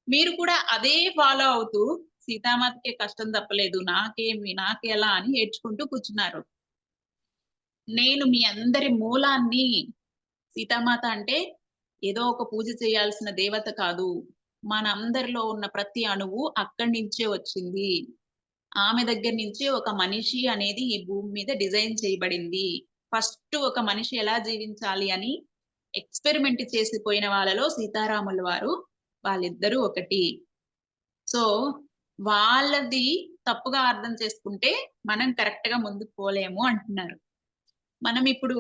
మీరు కూడా అదే ఫాలో అవుతూ సీతామాతకి కష్టం తప్పలేదు. నాకేమి, నాకెలా అని ఏడ్చుకుంటూ కూర్చున్నారు. నేను మీ అందరి మూలాన్ని సీతామాత అంటే ఏదో ఒక పూజ చేయాల్సిన దేవత కాదు. మనందరిలో ఉన్న ప్రతి అణువు అక్కడి నుంచే వచ్చింది. ఆమె దగ్గర నుంచే ఒక మనిషి అనేది ఈ భూమి మీద డిజైన్ చేయబడింది. ఫస్ట్ ఒక మనిషి ఎలా జీవించాలి అని ఎక్స్‌పెరిమెంట్ చేసిపోయిన వాళ్ళలో సీతారాముల వారు వాళ్ళిద్దరూ ఒకటి. సో, వాళ్ళది తప్పుగా అర్థం చేసుకుంటే మనం కరెక్ట్‌గా ముందుకు పోలేము అంటున్నారు. మనం ఇప్పుడు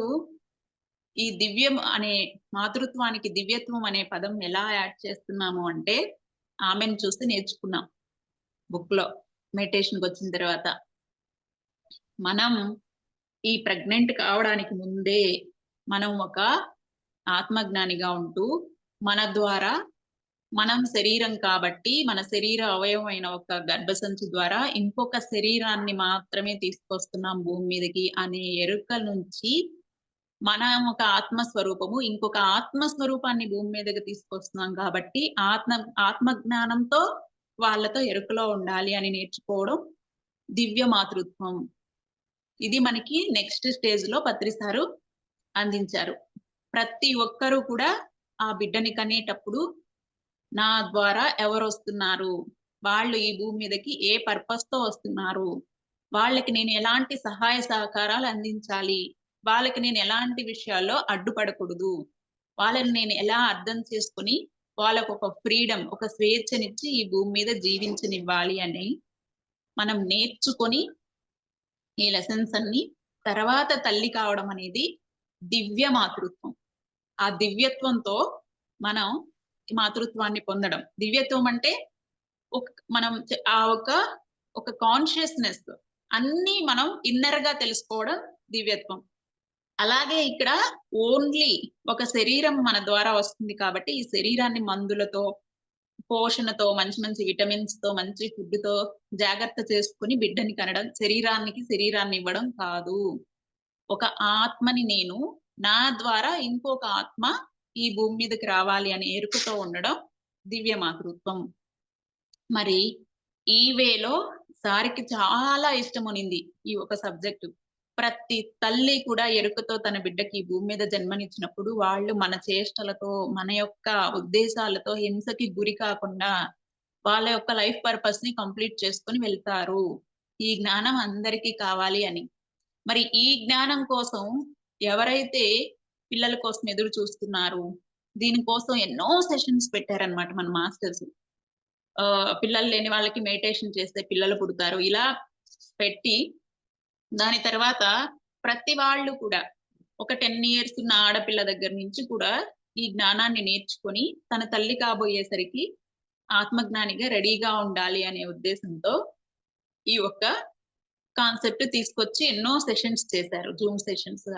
ఈ దివ్యం అనే మాతృత్వానికి దివ్యత్వం అనే పదం ఎలా యాడ్ చేస్తున్నాము అంటే ఆమెను చూసి నేర్చుకున్నాం బుక్ లో మెడిటేషన్కి వచ్చిన తర్వాత. మనం ఈ ప్రెగ్నెంట్ కావడానికి ముందే మనం ఒక ఆత్మజ్ఞానిగా ఉంటూ మన ద్వారా మనం శరీరం కాబట్టి మన శరీర అవయవమైన ఒక గర్భసంచి ద్వారా ఇంకొక శరీరాన్ని మాత్రమే తీసుకొస్తున్నాం భూమి మీదకి అనే ఎరుక నుంచి మనం ఒక ఆత్మస్వరూపము ఇంకొక ఆత్మస్వరూపాన్ని భూమి మీదకి తీసుకొస్తున్నాం కాబట్టి ఆత్మజ్ఞానంతో వాళ్ళతో ఎరుకలో ఉండాలి అని నేర్చుకోవడం దివ్య మాతృత్వం. ఇది మనకి నెక్స్ట్ స్టేజ్ లో పత్రిసారు అందించారు. ప్రతి ఒక్కరూ కూడా ఆ బిడ్డని కనేటప్పుడు నా ద్వారా ఎవరు వస్తున్నారు, వాళ్ళు ఈ భూమి మీదకి ఏ పర్పస్ తో వస్తున్నారు, వాళ్ళకి నేను ఎలాంటి సహాయ సహకారాలు అందించాలి, వాళ్ళకి నేను ఎలాంటి విషయాల్లో అడ్డుపడకూడదు, వాళ్ళని నేను ఎలా అర్థం చేసుకుని వాళ్ళకు ఒక ఫ్రీడమ్ ఒక స్వేచ్ఛనిచ్చి ఈ భూమి మీద జీవించనివ్వాలి అని మనం నేర్చుకొని ఈ లెసన్స్ అన్ని తర్వాత తల్లి కావడం అనేది దివ్య మాతృత్వం. ఆ దివ్యత్వంతో మనం ఈ మాతృత్వాన్ని పొందడం. దివ్యత్వం అంటే మనం ఆ ఒక కాన్షియస్నెస్ అన్ని మనం ఇన్నర్ గా తెలుసుకోవడం దివ్యత్వం. అలాగే ఇక్కడ ఓన్లీ ఒక శరీరం మన ద్వారా వస్తుంది కాబట్టి ఈ శరీరాన్ని మందులతో పోషణతో మంచి మంచి విటమిన్స్ తో మంచి ఫుడ్ తో జాగ్రత్త చేసుకుని బిడ్డని కనడం, శరీరాన్ని ఇవ్వడం కాదు. ఒక ఆత్మని నేను నా ద్వారా ఇంకొక ఆత్మ ఈ భూమి మీదకి రావాలి అనే ఎరుకతో ఉండడం దివ్య మాతృత్వం. మరి ఈ వేలో సారికి చాలా ఇష్టం ఉనింది ఈ ఒక సబ్జెక్టు. ప్రతి తల్లి కూడా ఎరుకతో తన బిడ్డకి ఈ భూమి మీద జన్మనిచ్చినప్పుడు వాళ్ళు మన చేష్టలతో మన యొక్క ఉద్దేశాలతో హింసకి గురి కాకుండా వాళ్ళ యొక్క లైఫ్ పర్పస్ ని కంప్లీట్ చేసుకొని వెళ్తారు. ఈ జ్ఞానం అందరికీ కావాలి అని. మరి ఈ జ్ఞానం కోసం ఎవరైతే పిల్లల కోసం ఎదురు చూస్తున్నారు, దీనికోసం ఎన్నో సెషన్స్ పెట్టారనమాట మన మాస్టర్స్. పిల్లలు లేని వాళ్ళకి మెడిటేషన్ చేస్తే పిల్లలు పుడతారు ఇలా పెట్టి, దాని తర్వాత ప్రతి వాళ్ళు కూడా ఒక 10 ఇయర్స్ ఉన్న ఆడపిల్ల దగ్గర నుంచి కూడా ఈ జ్ఞానాన్ని నేర్చుకొని తన తల్లి కాబోయేసరికి ఆత్మజ్ఞానిగా రెడీగా ఉండాలి అనే ఉద్దేశంతో ఈ ఒక్క కాన్సెప్ట్ తీసుకొచ్చి ఎన్నో సెషన్స్ చేశారు. జూమ్ సెషన్స్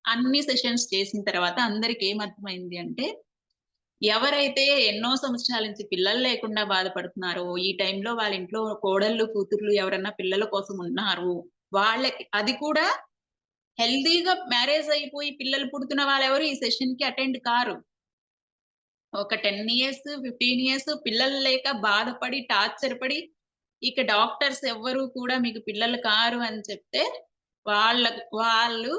అన్ని సెషన్స్ చేసిన తర్వాత అందరికి ఏమర్థమైంది అంటే, ఎవరైతే ఎన్నో సంవత్సరాల నుంచి పిల్లలు లేకుండా బాధపడుతున్నారో, ఈ టైంలో వాళ్ళ ఇంట్లో కోడళ్ళు కూతుర్లు ఎవరన్నా పిల్లల కోసం ఉన్నారు, వాళ్ళకి అది కూడా హెల్దీగా మ్యారేజ్ అయిపోయి పిల్లలు పుడుతున్న వాళ్ళెవరు ఈ సెషన్ కి అటెండ్ కారు. ఒక 10 ఇయర్స్ 15 ఇయర్స్ పిల్లలు లేక బాధపడి టార్చర్ పడి ఇక డాక్టర్స్ ఎవ్వరు కూడా మీకు పిల్లలు కారు అని చెప్తే వాళ్ళు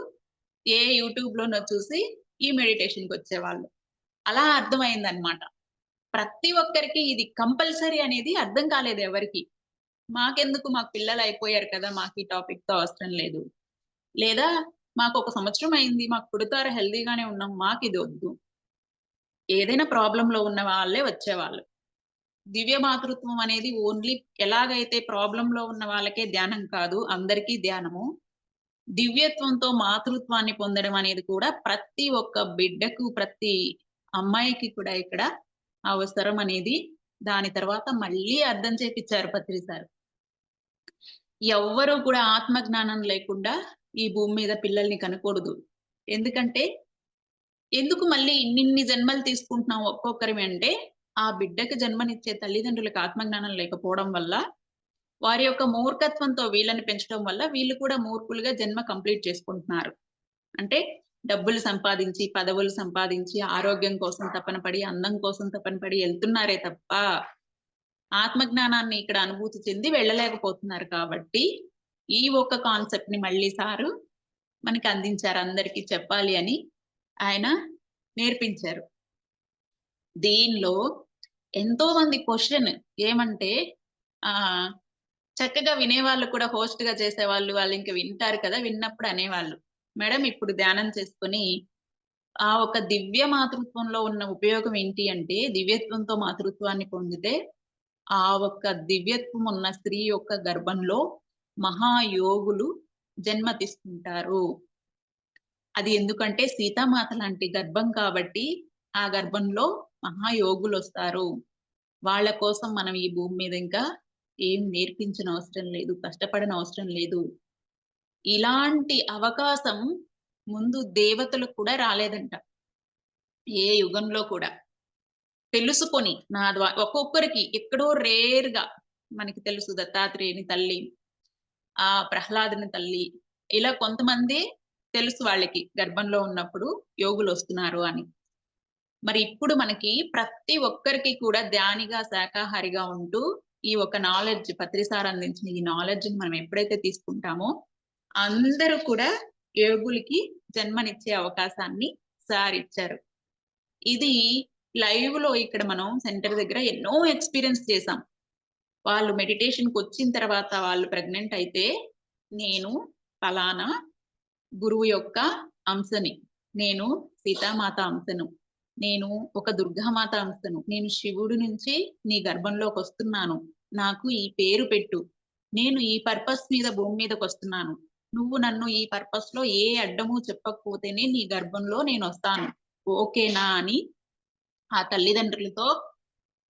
ఏ యూట్యూబ్ లోనో చూసి ఈ మెడిటేషన్ కి వచ్చేవాళ్ళు. అలా అర్థమైందనమాట. ప్రతి ఒక్కరికి ఇది కంపల్సరీ అనేది అర్థం కాలేదు ఎవరికి. మాకెందుకు మాకు పిల్లలు అయిపోయారు కదా, మాకు ఈ టాపిక్ తో అవసరం లేదు, లేదా మాకు 1 సంవత్సరం అయింది మాకు పుడతారు హెల్దీగానే ఉన్నాం మాకు ఇది వద్దు. ఏదైనా ప్రాబ్లం లో ఉన్న వాళ్ళే వచ్చేవాళ్ళు. దివ్య మాతృత్వం అనేది ఓన్లీ ఎలాగైతే ప్రాబ్లం లో ఉన్న వాళ్ళకే ధ్యానం కాదు, అందరికీ ధ్యానము. దివ్యత్వంతో మాతృత్వాన్ని పొందడం అనేది కూడా ప్రతి ఒక్క బిడ్డకు ప్రతి అమ్మాయికి కూడా ఇక్కడ అవసరం అనేది దాని తర్వాత మళ్ళీ అర్థం చేపిచ్చారు పత్రి సార్. ఎవ్వరూ కూడా ఆత్మజ్ఞానం లేకుండా ఈ భూమి మీద పిల్లల్ని కనకూడదు. ఎందుకు మళ్ళీ ఇన్నిన్ని జన్మలు తీసుకుంటున్నాం ఒక్కొక్కరివి అంటే, ఆ బిడ్డకి జన్మనిచ్చే తల్లిదండ్రులకు ఆత్మజ్ఞానం లేకపోవడం వల్ల, వారి యొక్క మూర్ఖత్వంతో వీళ్ళని పెంచడం వల్ల వీళ్ళు కూడా మూర్ఖులుగా జన్మ కంప్లీట్ చేసుకుంటున్నారు. అంటే డబ్బులు సంపాదించి, పదవులు సంపాదించి, ఆరోగ్యం కోసం తపన పడి, అందం కోసం తపన పడి వెళ్తున్నారే తప్ప, ఆత్మజ్ఞానాన్ని ఇక్కడ అనుభూతి చెంది వెళ్ళలేకపోతున్నారు. కాబట్టి ఈ ఒక్క కాన్సెప్ట్ ని మళ్ళీ సారు మనకి అందించారు, అందరికీ చెప్పాలి అని ఆయన నేర్పించారు. దీనిలో ఎంతో మంది క్వశ్చన్ ఏమంటే, చక్కగా వినేవాళ్ళు కూడా హోస్ట్ గా చేసేవాళ్ళు, వాళ్ళు ఇంక వింటారు కదా, విన్నప్పుడు అనేవాళ్ళు, మేడం ఇప్పుడు ధ్యానం చేసుకొని ఆ ఒక దివ్య మాతృత్వంలో ఉన్న ఉపయోగం ఏంటి అంటే, దివ్యత్వంతో మాతృత్వాన్ని పొందితే ఆ ఒక్క దివ్యత్వం ఉన్న స్త్రీ యొక్క గర్భంలో మహాయోగులు జన్మ తీసుకుంటారు. అది ఎందుకంటే సీతామాత లాంటి గర్భం కాబట్టి ఆ గర్భంలో మహాయోగులు వస్తారు. వాళ్ళ కోసం మనం ఈ భూమి మీద ఇంకా ఏం నేర్పించిన అవసరం లేదు, కష్టపడన అవసరం లేదు. ఇలాంటి అవకాశం ముందు దేవతలకు కూడా రాలేదంట. ఏ యుగంలో కూడా. తెలుసుకొని ఒక్కొక్కరికి ఎక్కడో రేర్‌గా మనకి తెలుసు దత్తాత్రేయుని తల్లి, ప్రహ్లాదుని తల్లి, ఇలా కొంతమందే తెలుసు వాళ్ళకి గర్భంలో ఉన్నప్పుడు యోగులొస్తున్నారు అని. మరి ఇప్పుడు మనకి ప్రతి ఒక్కరికి కూడా ధ్యానిగా, శాకాహారిగా ఉంటూ ఈ ఒక నాలెడ్జ్ పత్రిసార్ అందించిన ఈ నాలెడ్జ్‌ని మనం ఎప్పుడైతే తీసుకుంటామో అందరూ కూడా యోగులకి జన్మనిచ్చే అవకాశాన్ని సార్ ఇచ్చారు. ఇది లైవ్‌లో ఇక్కడ మనం సెంటర్ దగ్గర ఎన్నో ఎక్స్‌పీరియన్స్ చేశాం. వాళ్ళు మెడిటేషన్‌కొచ్చిన తర్వాత వాళ్ళు ప్రెగ్నెంట్ అయితే, నేను పలానా గురువు యొక్క అంశని. నేను సీతామాత అంశను. నేను ఒక దుర్గామాత అంశను. నేను శివుడి నుంచి నీ గర్భంలోకొస్తున్నాను. నాకు ఈ పేరు పెట్టు. నేను ఈ పర్పస్ మీద భూమి మీదకొస్తున్నాను. నువ్వు నన్ను ఈ పర్పస్‌లో ఏ అడ్డము చెప్పకపోతేనే నీ గర్భంలో నేనొస్తాను. ఓకేనా అని ఆ తల్లిదండ్రులతో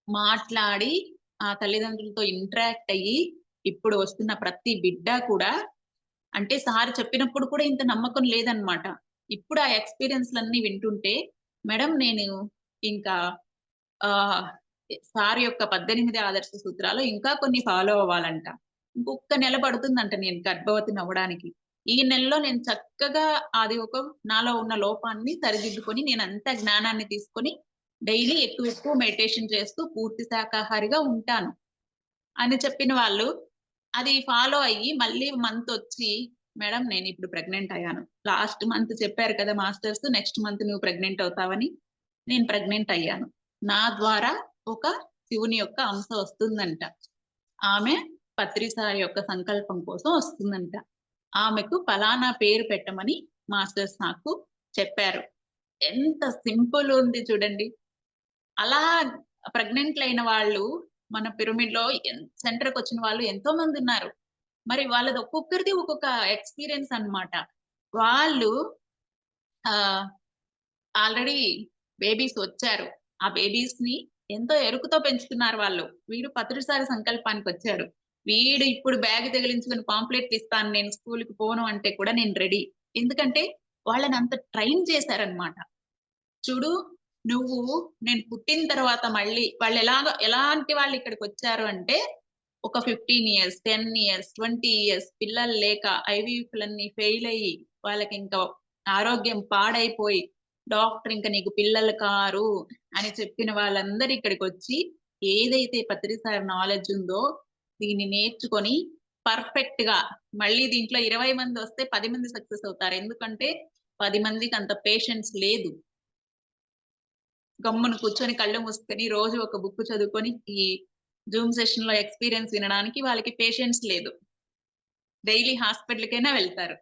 మాట్లాడి, ఆ తల్లిదండ్రులతో ఇంటరాక్ట్ అయ్యి, ఇప్పుడు వస్తున్న ప్రతి బిడ్డ కూడా అంటే సార్ చెప్పినప్పుడు కూడా ఇంత నమ్మకం లేదనమాట. ఇప్పుడు ఆ ఎక్స్‌పీరియన్స్‌లన్నీ వింటుంటే, మేడం నేను ఇంకా ఆహ్, సార్ యొక్క 18 ఆదర్శ సూత్రాలు ఇంకా కొన్ని ఫాలో అవ్వాలంట. ఇంకొక్క నెల పడుతుందంట నేను గర్భవతినవ్వడానికి. ఈ నెలలో నేను చక్కగా అది ఒక నాలో ఉన్న లోపాన్ని సరిదిద్దుకొని నేనంత జ్ఞానాన్ని తీసుకొని డైలీ ఎక్కువ ఎక్కువ మెడిటేషన్ చేస్తూ పూర్తి శాకాహారిగా ఉంటాను అని చెప్పిన వాళ్ళు, అది ఫాలో అయ్యి మళ్ళీ మంతొచ్చి, మేడం నేనిప్పుడు ప్రెగ్నెంట్ అయ్యాను. లాస్ట్ మంత్ చెప్పారు కదా మాస్టర్స్ నెక్స్ట్ మంత్ నువ్వు ప్రెగ్నెంట్ అవుతావని. నేను ప్రెగ్నెంట్ అయ్యాను. నా ద్వారా ఒక శివుని యొక్క అంశ వస్తుందంట. ఆమె పత్రిసారి యొక్క సంకల్పం కోసం వస్తుందంట. ఆమెకు పలానా పేరు పెట్టమని మాస్టర్స్ నాకు చెప్పారు. ఎంత సింపుల్ ఉంది చూడండి. అలా ప్రెగ్నెంట్‌లయిన వాళ్ళు మన పిరమిడ్‌లో సెంటర్‌కొచ్చిన వాళ్ళు ఎంతో మందున్నారు. మరి వాళ్ళది ఒక్కొక్కరిది ఒక్కొక్క ఎక్స్‌పీరియన్స్ అన్నమాట. వాళ్ళు ఆహ్, ఆల్రెడీ బేబీస్ వచ్చారు. ఆ బేబీస్‌ని ఎంతో ఎరుకుతో పెంచుతున్నారు వాళ్ళు. వీడు పత్రిసారి సంకల్పానికొచ్చాడు. వీడు ఇప్పుడు బ్యాగ్ తగిలించుకొని పాంప్లెట్లు ఇస్తాను నేను స్కూలుకి పోను అంటే కూడా నేను రెడీ. ఎందుకంటే వాళ్ళని అంత ట్రైన్ చేశారన్నమాట. చూడు నువ్వు నేను పుట్టిన తర్వాత మళ్ళీ ఎలాంటి వాళ్ళు ఇక్కడికొచ్చారు అంటే, ఒక 15 ఇయర్స్, 10 ఇయర్స్, 20 ఇయర్స్ పిల్లలు లేక ఐవీఎఫ్‌లన్నీ ఫెయిల్ అయ్యి, వాళ్ళకింక ఆరోగ్యం పాడైపోయి, డాక్టర్ ఇంక నీకు పిల్లలు కారు అని చెప్పిన వాళ్ళందరూ ఇక్కడికొచ్చి, ఏదైతే పత్రిసార్ నాలెడ్జ్ ఉందో, దీన్ని నేర్చుకొని పర్ఫెక్ట్‌గా మళ్ళీ దీంట్లో 20 మందొస్తే 10 మంది సక్సెస్ అవుతారు. ఎందుకంటే 10 మందికి అంత పేషెన్స్ లేదు. గమ్మున కూర్చొని కళ్ళు మూసుకొని రోజు ఒక బుక్ చదువుకొని ఈ జూమ్ సెషన్‌లో ఎక్స్‌పీరియన్స్ వినడానికి వాళ్ళకి పేషెన్స్ లేదు. డైలీ హాస్పిటల్‌కైనా వెళ్తారు.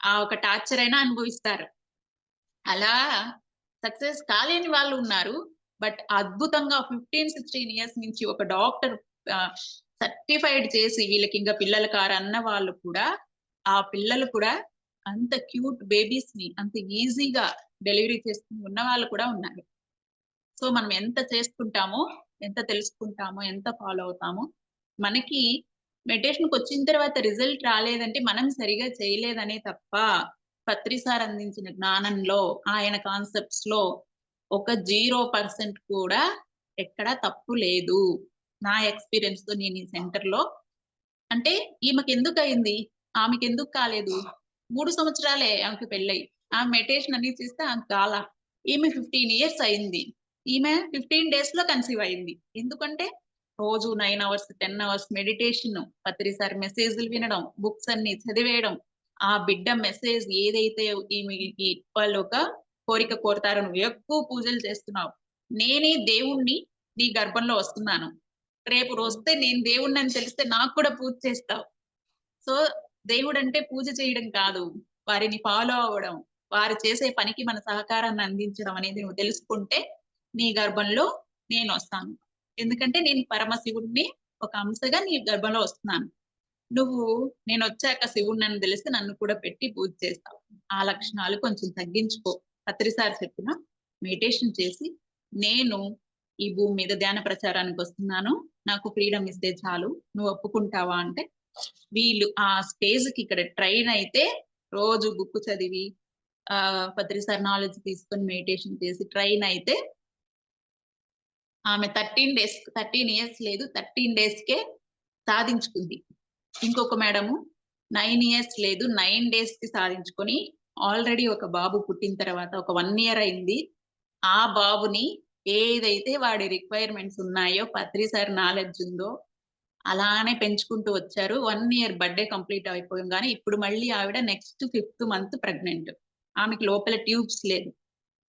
ఆ ఒక టార్చర్ అయినా అనుభవిస్తారు. అలా సక్సెస్ కాలేని వాళ్ళు ఉన్నారు. బట్ అద్భుతంగా 15, 16 ఇయర్స్ నుంచి ఒక డాక్టర్ ఆహ్, సర్టిఫైడ్ చేసి వీళ్ళకింక పిల్లలు కారన్న వాళ్ళు కూడా, ఆ పిల్లలు కూడా అంత క్యూట్ బేబీస్‌ని అంత ఈజీగా డెలివరీ చేసుకొని ఉన్న వాళ్ళు కూడా ఉన్నారు. సో, మనం ఎంత చేసుకుంటామో, ఎంత తెలుసుకుంటామో, ఎంత ఫాలో అవుతామో, మనకి మెడిటేషన్‌కొచ్చిన తర్వాత రిజల్ట్ రాలేదంటే, మనం సరిగ్గా చేయలేదనే తప్ప, పత్రి సార్ అందించిన జ్ఞానంలో, ఆయన కాన్సెప్ట్స్‌లో ఒక 0% కూడా ఎక్కడ తప్పు లేదు. నా ఎక్స్‌పీరియన్స్‌తో నేను ఈ సెంటర్‌లో అంటే ఈమెకెందుకయింది? ఆమెకెందుకు కాలేదు? 3 సంవత్సరాలే ఆమెకి పెళ్లయి. ఆమె మెడిటేషన్ అన్ని చేస్తే ఆమెకు కాలా. ఈమె 15 ఇయర్స్ అయింది. ఈమె 15 డేస్‌లో కన్సీవ్ అయింది. ఎందుకంటే రోజు 9 అవర్స్, 10 అవర్స్ మెడిటేషన్, పత్రిసారి మెసేజ్‌లు వినడం, బుక్స్ అన్ని చదివేయడం, ఆ బిడ్డ మెసేజ్ ఏదైతే ఈమెకి వాళ్ళు ఒక కోరిక కోరుతారో నువ్వు ఎక్కువ పూజలు చేస్తున్నావు. నేనే దేవుడిని నీ గర్భంలో వస్తున్నాను. రేపు వస్తే నేను దేవుడినని తెలిస్తే నాకు కూడా పూజ చేస్తావు. సో, దేవుడంటే పూజ చేయడం కాదు. వారిని ఫాలో అవ్వడం. వారు చేసే పనికి మన సహకారాన్ని అందించడం అనేది నువ్వు తెలుసుకుంటే, నీ గర్భంలో నేనొస్తాను. ఎందుకంటే నేను పరమశివుడిని ఒక అంశగా నీ గర్భంలో వస్తున్నాను. నువ్వు నేను వచ్చాక శివుడు నన్ను తెలిస్తే నన్ను కూడా పెట్టి పూజ చేస్తావు. ఆ లక్షణాలు కొంచెం తగ్గించుకో. పత్రి సార్ చెప్పిన మెడిటేషన్ చేసి నేను ఈ భూమి మీద ధ్యాన ప్రచారానికి వస్తున్నాను, నాకు ఫ్రీడమ్ ఇస్తే చాలు, నువ్వు ఒప్పుకుంటావా అంటే వీళ్ళు ఆ స్టేజ్ కి ఇక్కడ ట్రైన్ అయితే రోజు బుక్ చదివి పత్రి సార్ నాలెడ్జ్ తీసుకొని మెడిటేషన్ చేసి ట్రైన్ అయితే ఆమె 13 ఇయర్స్ లేదు 13 డేస్ కే సాధించుకుంది. ఇంకొక మేడము 9 ఇయర్స్ లేదు 9 డేస్ కి సాధించుకొని ఆల్రెడీ ఒక బాబు పుట్టిన తర్వాత ఒక 1 ఇయర్ అయింది. ఆ బాబుని ఏదైతే వాడి రిక్వైర్మెంట్స్ ఉన్నాయో పత్రి సార్ నాలెడ్జ్ ఉందో అలానే పెంచుకుంటూ వచ్చారు. 1 ఇయర్ బర్త్డే కంప్లీట్ అయిపోయింగానే ఇప్పుడు మళ్ళీ ఆవిడ నెక్స్ట్ 5th మంత్ ప్రెగ్నెంట్. ఆమెకి లోపల ట్యూబ్స్ లేదు.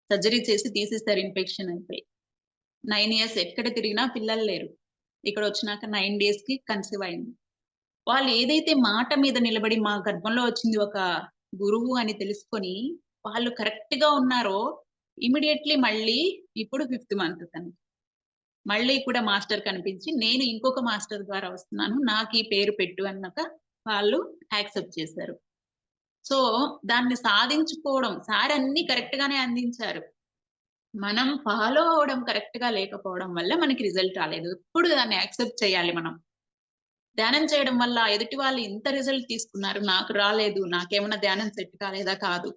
సర్జరీ చేసి తీసేస్తారు ఇన్ఫెక్షన్ అయిపోయి. 9 ఇయర్స్ ఎక్కడ తిరిగినా పిల్లలు లేరు. ఇక్కడ వచ్చినాక 9 డేస్ కి కన్సీవ్ అయింది. వాళ్ళు ఏదైతే మాట మీద నిలబడి మా గర్భంలో వచ్చింది ఒక గురువు అని తెలుసుకొని వాళ్ళు కరెక్ట్ గా ఉన్నారో ఇమిడియట్లీ మళ్ళీ ఇప్పుడు 5th మంత్ తను మళ్ళీ కూడా మాస్టర్ కనిపించి నేను ఇంకొక మాస్టర్ ద్వారా వస్తున్నాను, నాకు ఈ పేరు పెట్టు అన్నాక వాళ్ళు యాక్సెప్ట్ చేశారు. సో దాన్ని సాధించుకోవడం సార్ అన్ని కరెక్ట్ గానే అందించారు. మనం ఫాలో అవ్వడం కరెక్ట్ గా లేకపోవడం వల్ల మనకి రిజల్ట్ రాలేదు. ఇప్పుడు దాన్ని యాక్సెప్ట్ చేయాలి మనం. ధ్యానం చేయడం వల్ల ఎదుటి వాళ్ళు ఇంత రిజల్ట్ తీసుకున్నారు, నాకు రాలేదు, నాకేమన్నా ధ్యానం సెట్ కాలేదా? కాదు,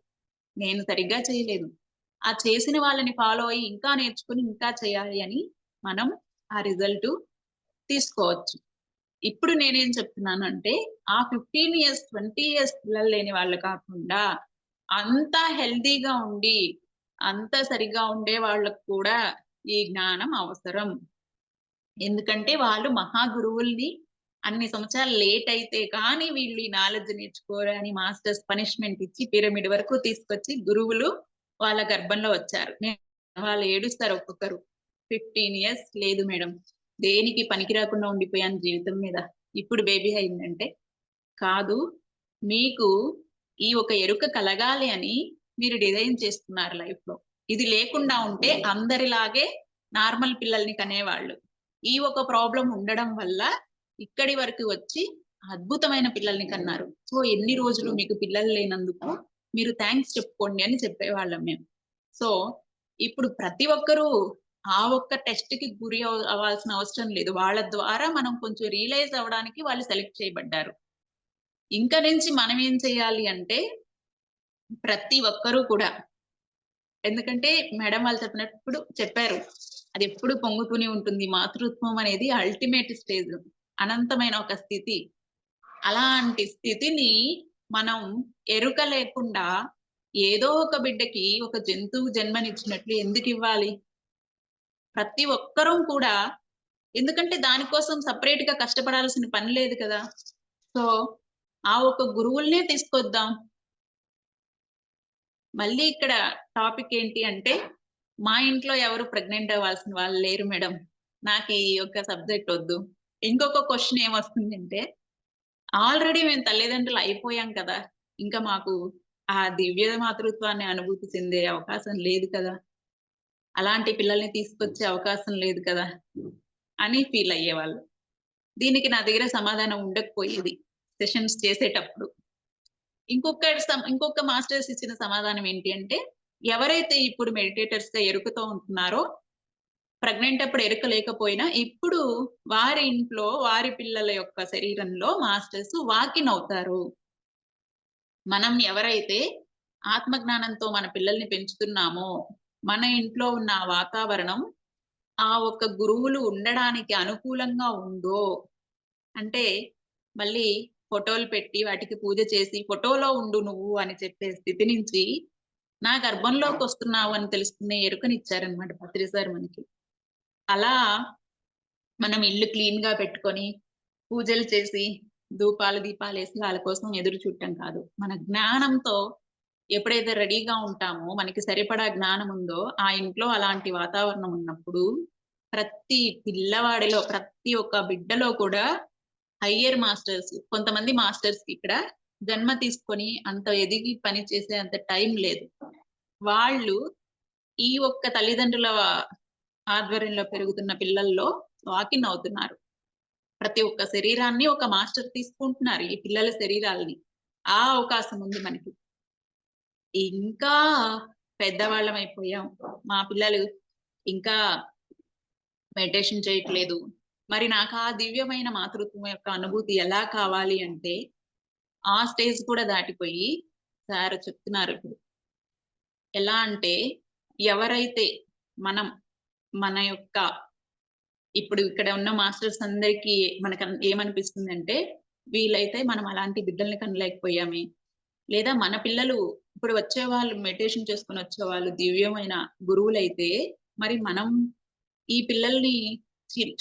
నేను సరిగ్గా చేయలేదు. ఆ చేసిన వాళ్ళని ఫాలో అయ్యి ఇంకా నేర్చుకుని ఇంకా చేయాలి అని మనం ఆ రిజల్ట్ తీసుకోవచ్చు. ఇప్పుడు నేనేం చెప్తున్నానంటే ఆ 15 ఇయర్స్ 20 ఇయర్స్ పిల్లలు లేని వాళ్ళు కాకుండా అంతా హెల్తీగా ఉండి అంతా సరిగా ఉండే వాళ్ళకు కూడా ఈ జ్ఞానం అవసరం. ఎందుకంటే వాళ్ళు మహా గురువుల్ని అన్ని సంవత్సరాలు లేట్ అయితే కానీ వీళ్ళు ఈ నాలెడ్జ్ నేర్చుకోరు అని మాస్టర్స్ పనిష్మెంట్ ఇచ్చి పిరమిడ్ వరకు తీసుకొచ్చి గురువులు వాళ్ళ గర్భంలో వచ్చారు. వాళ్ళు ఏడుస్తారు ఒక్కొక్కరు. 15 ఇయర్స్ లేదు మేడం, దేనికి పనికి రాకుండా ఉండిపోయాను జీవితం మీద, ఇప్పుడు బేబీ అయిందంటే కాదు, మీకు ఈ ఒక ఎరుక కలగాలి అని మీరు డిజైన్ చేస్తున్నారు లైఫ్ లో. ఇది లేకుండా ఉంటే అందరిలాగే నార్మల్ పిల్లల్ని కనేవాళ్ళు. ఈ ఒక ప్రాబ్లం ఉండడం వల్ల ఇక్కడి వరకు వచ్చి అద్భుతమైన పిల్లల్ని కన్నారు. సో ఎన్ని రోజులు మీకు పిల్లలు లేనందుకు మీరు థ్యాంక్స్ చెప్పుకోండి అని చెప్పేవాళ్ళం మేము. సో ఇప్పుడు ప్రతి ఒక్కరూ ఆ ఒక్క టెస్ట్ కి గురి అవ్వాల్సిన అవసరం లేదు. వాళ్ళ ద్వారా మనం కొంచెం రియలైజ్ అవ్వడానికి వాళ్ళు సెలెక్ట్ చేయబడ్డారు. ఇంకా నుంచి మనం ఏం చేయాలి అంటే ప్రతి ఒక్కరూ కూడా, ఎందుకంటే మేడం వాళ్ళు చెప్పినప్పుడు చెప్పారు, అది ఎప్పుడు పొంగుతూనే ఉంటుంది. మాతృత్వం అనేది అల్టిమేట్ స్టేజ్, అనంతమైన ఒక స్థితి. అలాంటి స్థితిని మనం ఎరుక లేకుండా ఏదో ఒక బిడ్డకి ఒక జంతువు జన్మనిచ్చినట్లు ఎందుకు ఇవ్వాలి? ప్రతి ఒక్కరూ కూడా, ఎందుకంటే దానికోసం సెపరేట్ గా కష్టపడాల్సిన పని లేదు కదా. సో ఆ ఒక గురువుల్నే తీసుకొద్దాం. మళ్ళీ ఇక్కడ టాపిక్ ఏంటి అంటే మా ఇంట్లో ఎవరు ప్రెగ్నెంట్ అవ్వాల్సిన వాళ్ళు లేరు మేడం, నాకు ఈ యొక్క సబ్జెక్ట్ వద్దు. ఇంకొక క్వశ్చన్ ఏమొస్తుందంటే ఆల్రెడీ మేము తల్లిదండ్రులు అయిపోయాం కదా, ఇంకా మాకు ఆ దివ్య మాతృత్వాన్ని అనుభూతి చెందే అవకాశం లేదు కదా, అలాంటి పిల్లల్ని తీసుకొచ్చే అవకాశం లేదు కదా అని ఫీల్ అయ్యేవాళ్ళు. దీనికి నా దగ్గర సమాధానం ఉండకపోయేది సెషన్స్ చేసేటప్పుడు. ఇంకొక మాస్టర్స్ ఇచ్చిన సమాధానం ఏంటి అంటే ఎవరైతే ఇప్పుడు మెడిటేటర్స్ గా ఎరుకతో ఉంటున్నారో ప్రెగ్నెంట్ అప్పుడు ఎరుక లేకపోయినా ఇప్పుడు వారి ఇంట్లో వారి పిల్లల యొక్క శరీరంలో మాస్టర్స్ వాకిన్ అవుతారు. మనం ఎవరైతే ఆత్మజ్ఞానంతో మన పిల్లల్ని పెంచుతున్నామో మన ఇంట్లో ఉన్న ఆ వాతావరణం ఆ ఒక్క గురువులు ఉండడానికి అనుకూలంగా ఉందో, అంటే మళ్ళీ ఫోటోలు పెట్టి వాటికి పూజ చేసి ఫోటోలో ఉండు నువ్వు అని చెప్పే స్థితి నుంచి నా గర్భంలోకి వస్తున్నావు అని తెలుసుకునే ఎరుకనిచ్చారనమాట పత్రి సార్ మనకి. అలా మనం ఇల్లు క్లీన్ గా పెట్టుకొని పూజలు చేసి ధూపాలు దీపాలు వేసి వాళ్ళ కోసం ఎదురు చూడటం కాదు. మన జ్ఞానంతో ఎప్పుడైతే రెడీగా ఉంటామో మనకి సరిపడా జ్ఞానం ఉందో ఆ ఇంట్లో అలాంటి వాతావరణం ఉన్నప్పుడు ప్రతి పిల్లవాడిలో ప్రతి ఒక్క బిడ్డలో కూడా హయ్యర్ మాస్టర్స్, కొంతమంది మాస్టర్స్ కి ఇక్కడ జన్మ తీసుకొని అంత ఎదిగి పని చేసే అంత టైం లేదు. వాళ్ళు ఈ ఒక్క తల్లిదండ్రుల ఆధ్వర్యంలో పెరుగుతున్న పిల్లల్లో వాకిన్ అవుతున్నారు. ప్రతి ఒక్క శరీరాన్ని ఒక మాస్టర్ తీసుకుంటున్నారు, ఈ పిల్లల శరీరాల్ని. ఆ అవకాశం ఉంది మనకి. ఇంకా పెద్దవాళ్ళం అయిపోయాం. మా పిల్లలు ఇంకా మెడిటేషన్ చేయట్లేదు. మరి నాకు ఆ దివ్యమైన మాతృత్వం యొక్క అనుభూతి ఎలా కావాలి అంటే, ఆ స్టేజ్ కూడా దాటిపోయి సార్ చెప్తున్నారు ఇప్పుడు. ఎలా అంటే, ఎవరైతే మనం మన యొక్క ఇప్పుడు ఇక్కడ ఉన్న మాస్టర్స్ అందరికీ ఏమనిపిస్తుందంటే, వీలైతే మనం అలాంటి బిడ్డల్ని కనలేకపోయామే. లేదా మన పిల్లలు ఇప్పుడు వచ్చేవాళ్ళు మెడిటేషన్ చేసుకొని వచ్చేవాళ్ళు దివ్యమైన గురువులైతే, మరి మనం ఈ పిల్లల్ని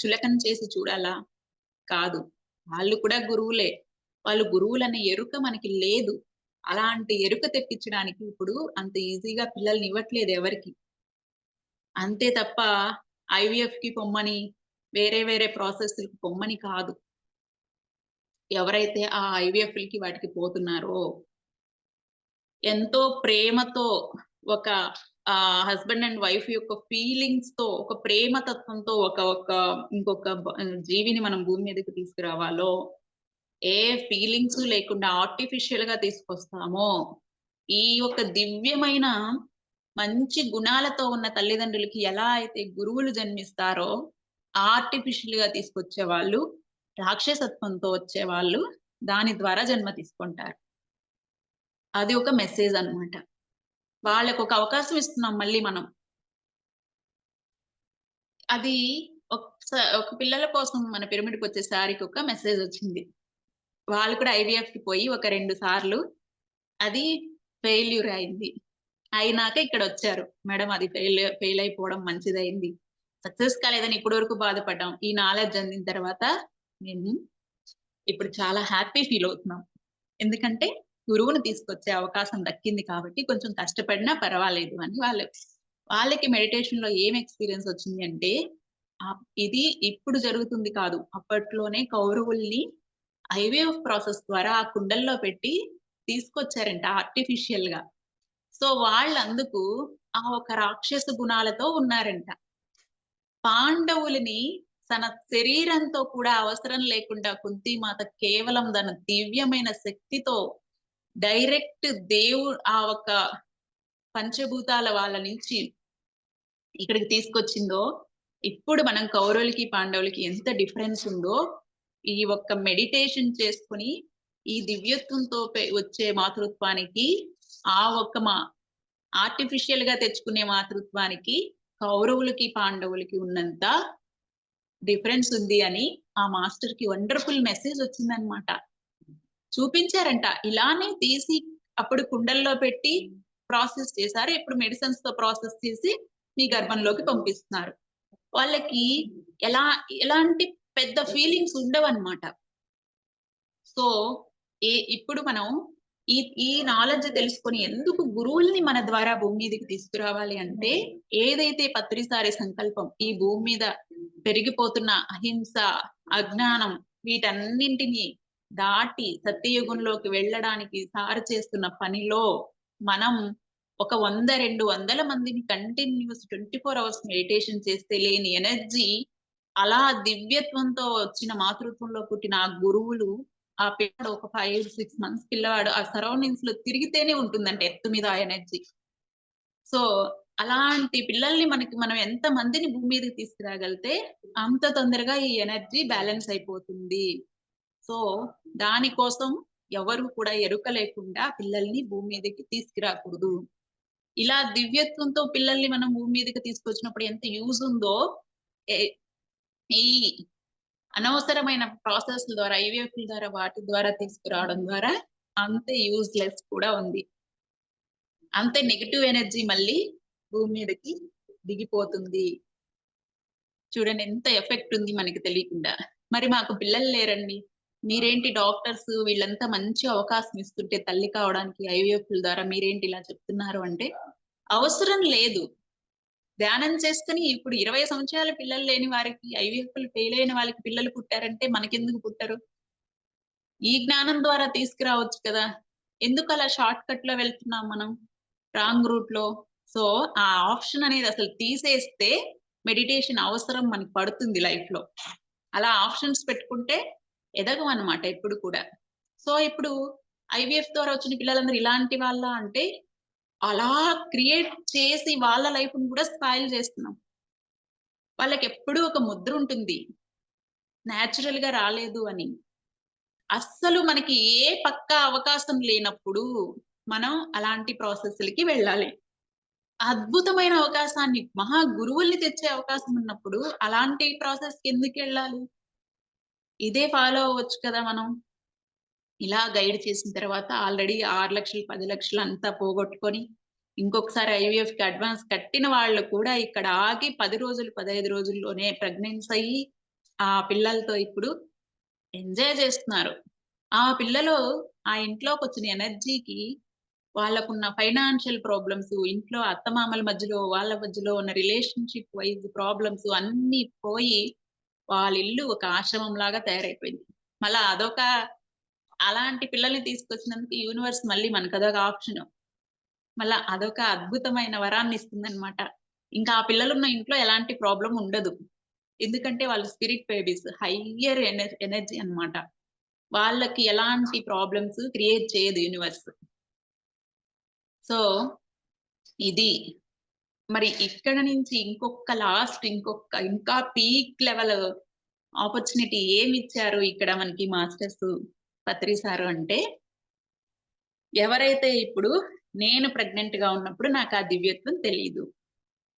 చులకన చేసి చూడాలా? కాదు. వాళ్ళు కూడా గురువులే. వాళ్ళు గురువులనే ఎరుక మనకి లేదు. అలాంటి ఎరుక తెప్పించడానికి ఇప్పుడు అంత ఈజీగా పిల్లల్ని ఇవ్వట్లేదు ఎవరికీ. అంతే తప్ప ఐవీఎఫ్‌కి పొమ్మని, వేరే వేరే ప్రాసెస్‌లకి పొమ్మని కాదు. ఎవరైతే ఆ ఐవీఎఫ్‌లకి వాటికి పోతున్నారో, ఎంతో ప్రేమతో ఒక హస్బెండ్ అండ్ వైఫ్ యొక్క ఫీలింగ్స్‌తో, ఒక ప్రేమ తత్వంతో ఒక ఒక ఇంకొక జీవిని మనం భూమి మీదకి తీసుకురావాలో, ఏ ఫీలింగ్స్ లేకుండా ఆర్టిఫిషియల్‌గా తీసుకొస్తామో, ఈ యొక్క దివ్యమైన మంచి గుణాలతో ఉన్న తల్లిదండ్రులకి ఎలా అయితే గురువులు జన్మిస్తారో, ఆర్టిఫిషియల్‌గా తీసుకొచ్చేవాళ్ళు, రాక్షసత్వంతో వచ్చేవాళ్ళు దాని ద్వారా జన్మ తీసుకుంటారు. అది ఒక మెసేజ్ అన్నమాట. వాళ్ళకొక అవకాశం ఇస్తున్నాం మళ్ళీ మనం. అది ఒక పిల్లల కోసం మన పిరమిడ్‌కొచ్చేసరికి ఒక మెసేజ్ వచ్చింది. వాళ్ళు కూడా ఐవీఎఫ్‌కి పోయి ఒక 2 సార్లు అది ఫెయిల్యూర్ అయింది. అయినాక ఇక్కడొచ్చారు. మేడం అది ఫెయిల్ అయిపోవడం మంచిదయింది. సక్సెస్ కాలేదని ఇప్పటి వరకు బాధపడ్డాం. ఈ నాలెడ్జ్ అందిన తర్వాత మేము ఇప్పుడు చాలా హ్యాపీ ఫీల్ అవుతున్నాం. ఎందుకంటే గురువుని తీసుకొచ్చే అవకాశం దక్కింది కాబట్టి కొంచెం కష్టపడినా పర్వాలేదు అని వాళ్ళకి మెడిటేషన్‌లో ఏం ఎక్స్‌పీరియన్స్ వచ్చింది అంటే, ఇది ఇప్పుడు జరుగుతుంది కాదు. అప్పట్లోనే కౌరవుల్ని ఐవీఎఫ్ ప్రాసెస్ ద్వారా ఆ కుండల్లో పెట్టి తీసుకొచ్చారంట ఆర్టిఫిషియల్‌గా. సో, వాళ్ళందుకు ఆ ఒక రాక్షస గుణాలతో ఉన్నారంట. పాండవులని తన శరీరంతో కూడా అవసరం లేకుండా కుంతీమాత కేవలం తన దివ్యమైన శక్తితో డైరెక్ట్ ఆ ఒక పంచభూతాల వాళ్ళ నుంచి ఇక్కడికి తీసుకొచ్చిందో, ఇప్పుడు మనం కౌరవులకి, పాండవులకి ఎంత డిఫరెన్స్ ఉందో, ఈ ఒక్క మెడిటేషన్ చేసుకొని, ఈ దివ్యత్వంతో వచ్చే మాతృత్వానికి, ఆ ఒక్క ఆర్టిఫిషియల్‌గా తెచ్చుకునే మాతృత్వానికి, కౌరవులకి, పాండవులకి ఉన్నంత డిఫరెన్స్ ఉంది అని ఆ మాస్టర్‌కి వండర్‌ఫుల్ మెసేజ్ వచ్చిందన్నమాట. చూపించారంట. ఇలానే తీసి అప్పుడు కుండల్లో పెట్టి ప్రాసెస్ చేశారు. ఇప్పుడు మెడిసిన్స్‌తో ప్రాసెస్ చేసి మీ గర్భంలోకి పంపిస్తున్నారు. వాళ్ళకి ఎలా ఎలాంటి పెద్ద ఫీలింగ్స్ ఉండవన్నమాట. సో, ఇప్పుడు మనం ఈ ఈ నాలెడ్జ్ తెలుసుకొని ఎందుకు గురువుల్ని మన ద్వారా భూమి మీదకి తీసుకురావాలి అంటే, ఏదైతే పత్రిసారి సంకల్పం ఈ భూమి మీద పెరిగిపోతున్న అహింస, అజ్ఞానం వీటన్నింటిని దాటి సత్యయుగంలోకి వెళ్ళడానికి సార్ చేస్తున్న పనిలో మనం ఒక 100, 200 మందిని కంటిన్యూస్ 24 అవర్స్ మెడిటేషన్ చేస్తే లేని ఎనర్జీ అలా దివ్యత్వంతో వచ్చిన మాతృత్వంలో పుట్టిన ఆ గురువులు ఆ పిల్లాడు ఒక 5, 6 మంత్స్ పిల్లవాడు ఆ సరౌండింగ్స్‌లో తిరిగితేనే ఉంటుందంట ఎర్త్ మీద ఆ ఎనర్జీ. సో, అలాంటి పిల్లల్ని మనం ఎంత మందిని భూమి మీదకి తీసుకురాగలిగితే అంత తొందరగా ఈ ఎనర్జీ బ్యాలెన్స్ అయిపోతుంది. సో, దానికోసం ఎవరు కూడా ఎరుక లేకుండా పిల్లల్ని భూమి మీదకి తీసుకురాకూడదు. ఇలా దివ్యత్వంతో పిల్లల్ని మనం భూమి మీదకి తీసుకొచ్చినప్పుడు ఎంత యూజ్ ఉందో, ఎ ఈ అనవసరమైన ప్రాసెస్‌ల ద్వారా, ఐవీఎఫ్‌ల ద్వారా, వాటి ద్వారా తీసుకురావడం ద్వారా అంతే యూజ్‌లెస్ కూడా ఉంది. అంతే నెగెటివ్ ఎనర్జీ మళ్ళీ భూమి మీదకి దిగిపోతుంది. చూడండి ఎంత ఎఫెక్ట్ ఉంది మనకి తెలియకుండా. మరి మాకు పిల్లలు లేరండి. మీరేంటి డాక్టర్స్ వీళ్ళంతా మంచి అవకాశం ఇస్తుంటే తల్లి కావడానికి ఐవీఎఫ్‌ల ద్వారా మీరేంటి ఇలా చెప్తున్నారు అంటే, అవసరం లేదు. ధ్యానం చేసుకొని ఇప్పుడు 20 సంవత్సరాల పిల్లలు లేని వారికి ఐవీఎఫ్‌లు ఫెయిల్ అయిన వాళ్ళకి పిల్లలు పుట్టారంటే మనకెందుకు పుట్టరు? ఈ జ్ఞానం ద్వారా తీసుకురావచ్చు కదా! ఎందుకలా షార్ట్ కట్‌లో వెళ్తున్నాం మనం? రాంగ్ రూట్‌లో. సో, ఆ ఆప్షన్ అనేది అసలు తీసేస్తే మెడిటేషన్ అవసరం మనకు పడుతుంది లైఫ్‌లో. అలా ఆప్షన్స్ పెట్టుకుంటే ఎదగమన్నమాట ఎప్పుడు కూడా. సో, ఇప్పుడు ఐవీఎఫ్ ద్వారా వచ్చిన పిల్లలందరూ ఇలాంటి వాళ్ళా అంటే, అలా క్రియేట్ చేసి వాళ్ళ లైఫ్‌ని కూడా స్పాయిల్ చేస్తున్నాం. వాళ్ళకెప్పుడూ ఒక ముద్రుంటుంది. నేచురల్‌గా రాలేదు అని. అస్సలు మనకి ఏ పక్కా అవకాశం లేనప్పుడు, మనం అలాంటి ప్రాసెస్‌లకి వెళ్ళాలి. అద్భుతమైన అవకాశాన్ని, మహా గురువుల్ని తెచ్చే అవకాశం ఉన్నప్పుడు, అలాంటి ప్రాసెస్‌కెందుకెళ్ళాలి? ఇదే ఫాలో అవ్వచ్చు కదా మనం. ఇలా గైడ్ చేసిన తర్వాత ఆల్రెడీ 6,00,000, 10,00,000 అంతా పోగొట్టుకొని, ఇంకొకసారి ఐవీఎఫ్‌కి అడ్వాన్స్ కట్టిన వాళ్ళు కూడా ఇక్కడ ఆగి 10 రోజులు, 15 రోజుల్లోనే ప్రెగ్నెన్సీ అయ్యి, ఆ పిల్లలతో ఇప్పుడు ఎంజాయ్ చేస్తున్నారు. ఆ పిల్లలు ఆ ఇంట్లోకొచ్చిన ఎనర్జీకి వాళ్ళకున్న ఫైనాన్షియల్ ప్రాబ్లమ్స్, ఇంట్లో అత్తమామల మధ్యలో, వాళ్ళ మధ్యలో ఉన్న రిలేషన్‌షిప్ వైస్ ప్రాబ్లమ్స్ అన్నీ పోయి, వాళ్ళిల్లు ఒక ఆశ్రమంలాగా తయారైపోయింది. మళ్ళా అదొక అలాంటి పిల్లల్ని తీసుకొచ్చినందుకు యూనివర్స్ మళ్ళీ మనకదొక ఆప్షను. మళ్ళా అదొక అద్భుతమైన వరాన్నిస్తుందనమాట. ఇంకా ఆ పిల్లలున్న ఇంట్లో ఎలాంటి ప్రాబ్లమ్ ఉండదు. ఎందుకంటే వాళ్ళు స్పిరిట్ బేబీస్. హయ్యర్ ఎనర్జీ అన్నమాట. వాళ్ళకి ఎలాంటి ప్రాబ్లమ్స్ క్రియేట్ చేయదు యూనివర్స్. సో, ఇది. మరి ఇక్కడ నుంచి ఇంకా పీక్ లెవెల్ ఆపర్చునిటీ ఏమిచ్చారు ఇక్కడ మనకి మాస్టర్స్ పత్రి సారు అంటే, ఎవరైతే ఇప్పుడు నేను ప్రెగ్నెంట్‌గా ఉన్నప్పుడు నాకు ఆ దివ్యత్వం తెలీదు.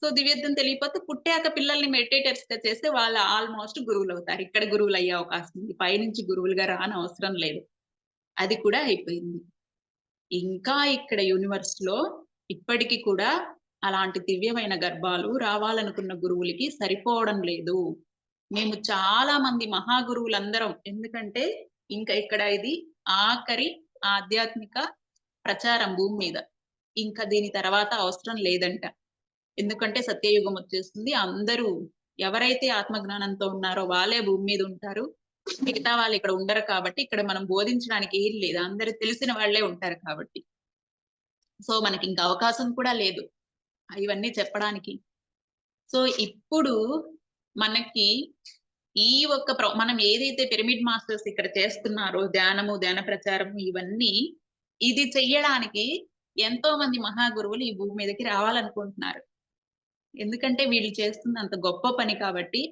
సో, దివ్యత్వం తెలియకపోతే పుట్టాక పిల్లల్ని మెడిటేటర్స్‌గా చేస్తే వాళ్ళు ఆల్‌మోస్ట్ గురువులవుతారు. ఇక్కడ గురువులయ్యే అవకాశం ఉంది. పైనుంచి గురువులుగా రానవసరం లేదు. అది కూడా అయిపోయింది. ఇంకా ఇక్కడ యూనివర్స్‌లో ఇప్పటికి కూడా అలాంటి దివ్యమైన గర్భాలు రావాలనుకున్న గురువులకి సరిపోవడం లేదు. మేము చాలా మంది మహాగురువులందరం ఎందుకంటే, ఇంకా ఇక్కడ ఇది ఆఖరి ఆధ్యాత్మిక ప్రచారం భూమి మీద. ఇంకా దీని తర్వాత అవసరం లేదంట. ఎందుకంటే సత్యయుగం వచ్చేస్తుంది. అందరూ ఎవరైతే ఆత్మజ్ఞానంతో ఉన్నారో వాళ్ళే భూమి మీద ఉంటారు. మిగతా వాళ్ళు ఇక్కడ ఉండరు కాబట్టి, ఇక్కడ మనం బోధించడానికి ఏం లేదు. అందరూ తెలిసిన వాళ్ళే ఉంటారు కాబట్టి. సో, మనకింక అవకాశం కూడా లేదు. ఇవన్నీ చెప్పడానికి. సో, ఇప్పుడు మనకి ఈ ఒక్క మనం ఏదైతే పిరమిడ్ మాస్టర్స్ ఇక్కడ చేస్తున్నారో ధ్యానము, ధ్యాన ప్రచారము ఇవన్నీ, ఇది చెయ్యడానికి ఎంతో మంది మహాగురువులు ఈ భూమి మీదకి రావాలనుకుంటున్నారు. ఎందుకంటే వీళ్ళు చేస్తుంది అంత గొప్ప పని కాబట్టి,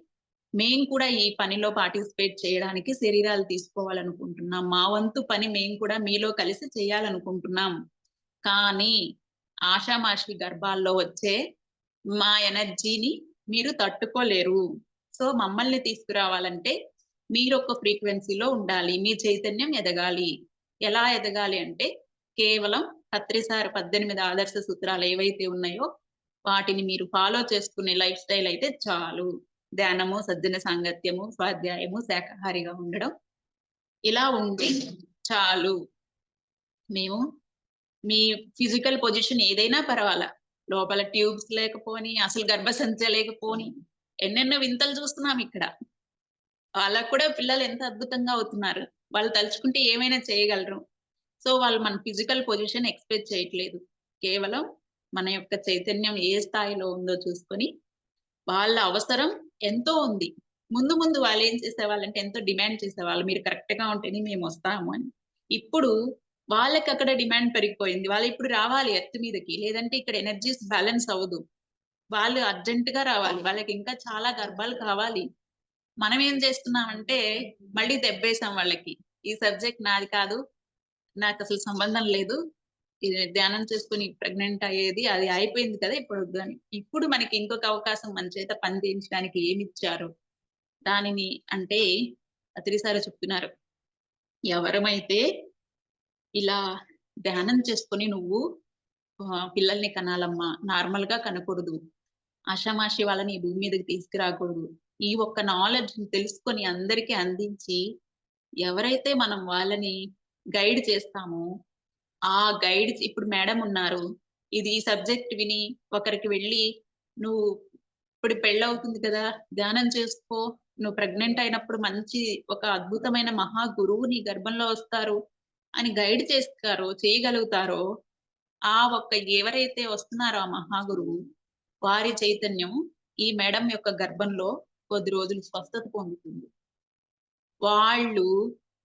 మేము కూడా ఈ పనిలో పార్టిసిపేట్ చేయడానికి శరీరాలు తీసుకోవాలనుకుంటున్నాం. మా వంతు పని మేము కూడా మీలో కలిసి చేయాలనుకుంటున్నాం. కానీ ఆషామాషి గర్భాల్లో వచ్చే మా ఎనర్జీని మీరు తట్టుకోలేరు. సో, మమ్మల్ని తీసుకురావాలంటే మీరొక ఫ్రీక్వెన్సీలో ఉండాలి. మీ చైతన్యం ఎదగాలి. ఎలా ఎదగాలి అంటే కేవలం పత్రిసారి 18 ఆదర్శ సూత్రాలు ఏవైతే ఉన్నాయో వాటిని మీరు ఫాలో చేసుకునే లైఫ్ స్టైల్ అయితే చాలు. ధ్యానము, సజ్జన సాంగత్యము, స్వాధ్యాయము, శాకాహారిగా ఉండడం. ఇలా ఉంటే చాలు. మేము మీ ఫిజికల్ పొజిషన్ ఏదైనా పర్వాలా. లోపల ట్యూబ్స్ లేకపోని, అసలు గర్భసంచే లేకపోని, ఎన్నెన్నో వింతలు చూస్తున్నామిక్కడ. వాళ్ళకి కూడా పిల్లలు ఎంత అద్భుతంగా అవుతున్నారు. వాళ్ళు తలుచుకుంటే ఏమైనా చేయగలరు. సో, వాళ్ళు మన ఫిజికల్ పొజిషన్ ఎక్స్‌పెక్ట్ చేయట్లేదు. కేవలం మన యొక్క చైతన్యం ఏ స్థాయిలో ఉందో చూసుకొని, వాళ్ళ అవసరం ఎంతో ఉంది. ముందు ముందు వాళ్ళేం చేసేవాళ్ళంటే ఎంతో డిమాండ్ చేసేవాళ్ళు. మీరు కరెక్ట్‌గా ఉంటేనే మేమొస్తాము అని. ఇప్పుడు వాళ్ళకక్కడ డిమాండ్ పెరిగిపోయింది. వాళ్ళిప్పుడు రావాలి ఎర్త్ మీదకి. లేదంటే ఇక్కడ ఎనర్జీస్ బ్యాలెన్స్ అవ్వదు. వాళ్ళు అర్జెంట్‌గా రావాలి. వాళ్ళకింకా చాలా గర్భాలు కావాలి. మనమేం చేస్తున్నామంటే మళ్ళీ దెబ్బేసాం వాళ్ళకి. ఈ సబ్జెక్ట్ నాది కాదు. నాకసలు సంబంధం లేదు. ఇది ధ్యానం చేసుకొని ప్రెగ్నెంట్ అయ్యేది అది అయిపోయింది కదా! ఇప్పుడొద్దు అని. ఇప్పుడు మనకి ఇంకొక అవకాశం మన చేత పని చేయించడానికి ఏమిచ్చారు? దానిని అంటే అత్రి సారు చెప్తున్నారు. ఎవరమైతే ఇలా ధ్యానం చేసుకొని నువ్వు పిల్లల్ని కనాలమ్మా. నార్మల్‌గా కనకూడదు. ఆషామాషి వాళ్ళని ఈ భూమి మీదకి తీసుకురాకూడదు. ఈ ఒక్క నాలెడ్జ్‌ని తెలుసుకొని అందరికి అందించి, ఎవరైతే మనం వాళ్ళని గైడ్ చేస్తామో, ఆ ఇప్పుడు మేడమ్ ఉన్నారు. ఈ సబ్జెక్ట్ విని ఒకరికి వెళ్లి, "నువ్వు ఇప్పుడు పెళ్లవుతుంది కదా! ధ్యానం చేసుకో. నువ్వు ప్రెగ్నెంట్ అయినప్పుడు మంచి ఒక అద్భుతమైన మహా గురువు నీ గర్భంలో వస్తారు" అని గైడ్ చేయగలుగుతారో ఎవరైతే వస్తున్నారో ఆ మహాగురువు, వారి చైతన్యం ఈ మేడమ్ యొక్క గర్భంలో కొద్ది రోజులు స్వస్థత పొందుతుంది. వాళ్ళు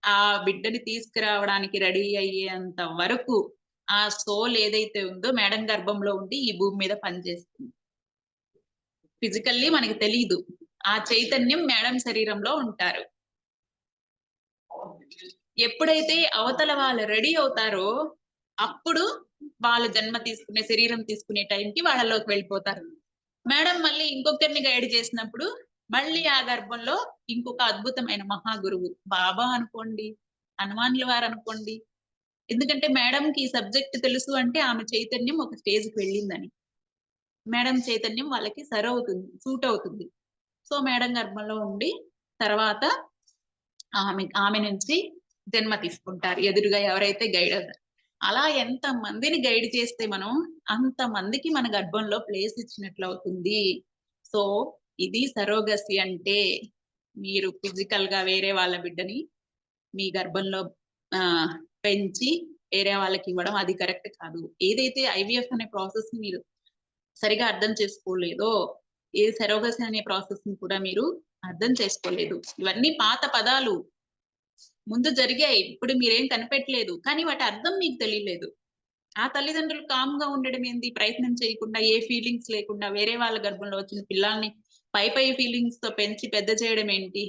ఆ బిడ్డని తీసుకురావడానికి రెడీ అయ్యేంత వరకు ఆ సోల్ ఏదైతే ఉందో మేడం గర్భంలో ఉండి ఈ భూమి మీద పనిచేస్తుంది. ఫిజికల్లీ మనకి తెలీదు. ఆ చైతన్యం మేడం శరీరంలో ఉంటారు. ఎప్పుడైతే అవతల వాళ్ళు రెడీ అవుతారో అప్పుడు వాళ్ళు జన్మ తీసుకునే శరీరం తీసుకునే టైంకి వాళ్ళలోకి వెళ్ళిపోతారు. మేడం మళ్ళీ ఇంకొకరిని గైడ్ చేసినప్పుడు మళ్ళీ ఆ గర్భంలో ఇంకొక అద్భుతమైన మహాగురువు బాబా అనుకోండి, హనుమాన్ల వారు అనుకోండి. ఎందుకంటే మేడంకి ఈ సబ్జెక్ట్ తెలుసు అంటే ఆమె చైతన్యం ఒక స్టేజ్‌కి వెళ్ళిందని. మేడం చైతన్యం వాళ్ళకి సరవుతుంది, సూట్ అవుతుంది. సో మేడం గర్భంలో ఉండి తర్వాత ఆమె నుంచి జన్మ తీసుకుంటారు. ఎదురుగా ఎవరైతే గైడ్ అవుతారో. అలా ఎంత మందిని గైడ్ చేస్తే మనం అంత మందికి మన గర్భంలో ప్లేస్ ఇచ్చినట్లు అవుతుంది. సో ఇది సరోగసి అంటే మీరు ఫిజికల్‌గా వేరే వాళ్ళ బిడ్డని మీ గర్భంలో పెంచి వేరే వాళ్ళకి ఇవ్వడం అది కరెక్ట్ కాదు. ఏదైతే ఐవీఎఫ్ అనే ప్రాసెస్‌ని మీరు సరిగా అర్థం చేసుకోలేదో, ఏ సరోగసి అనే ప్రాసెస్‌ని కూడా మీరు అర్థం చేసుకోలేదు. ఇవన్నీ పాత పదాలు. ముందు జరిగాయి. ఇప్పుడు మీరేం కనిపెట్టలేదు. కానీ వాటి అర్థం మీకు తెలియలేదు. ఆ తల్లిదండ్రులు కామ్‌గా ఉండడం ఏంది? ప్రయత్నం చేయకుండా, ఏ ఫీలింగ్స్ లేకుండా వేరే వాళ్ళ గర్భంలో వచ్చిన పిల్లాల్ని పై ఫీలింగ్స్‌తో పెంచి పెద్ద చేయడం ఏంటి?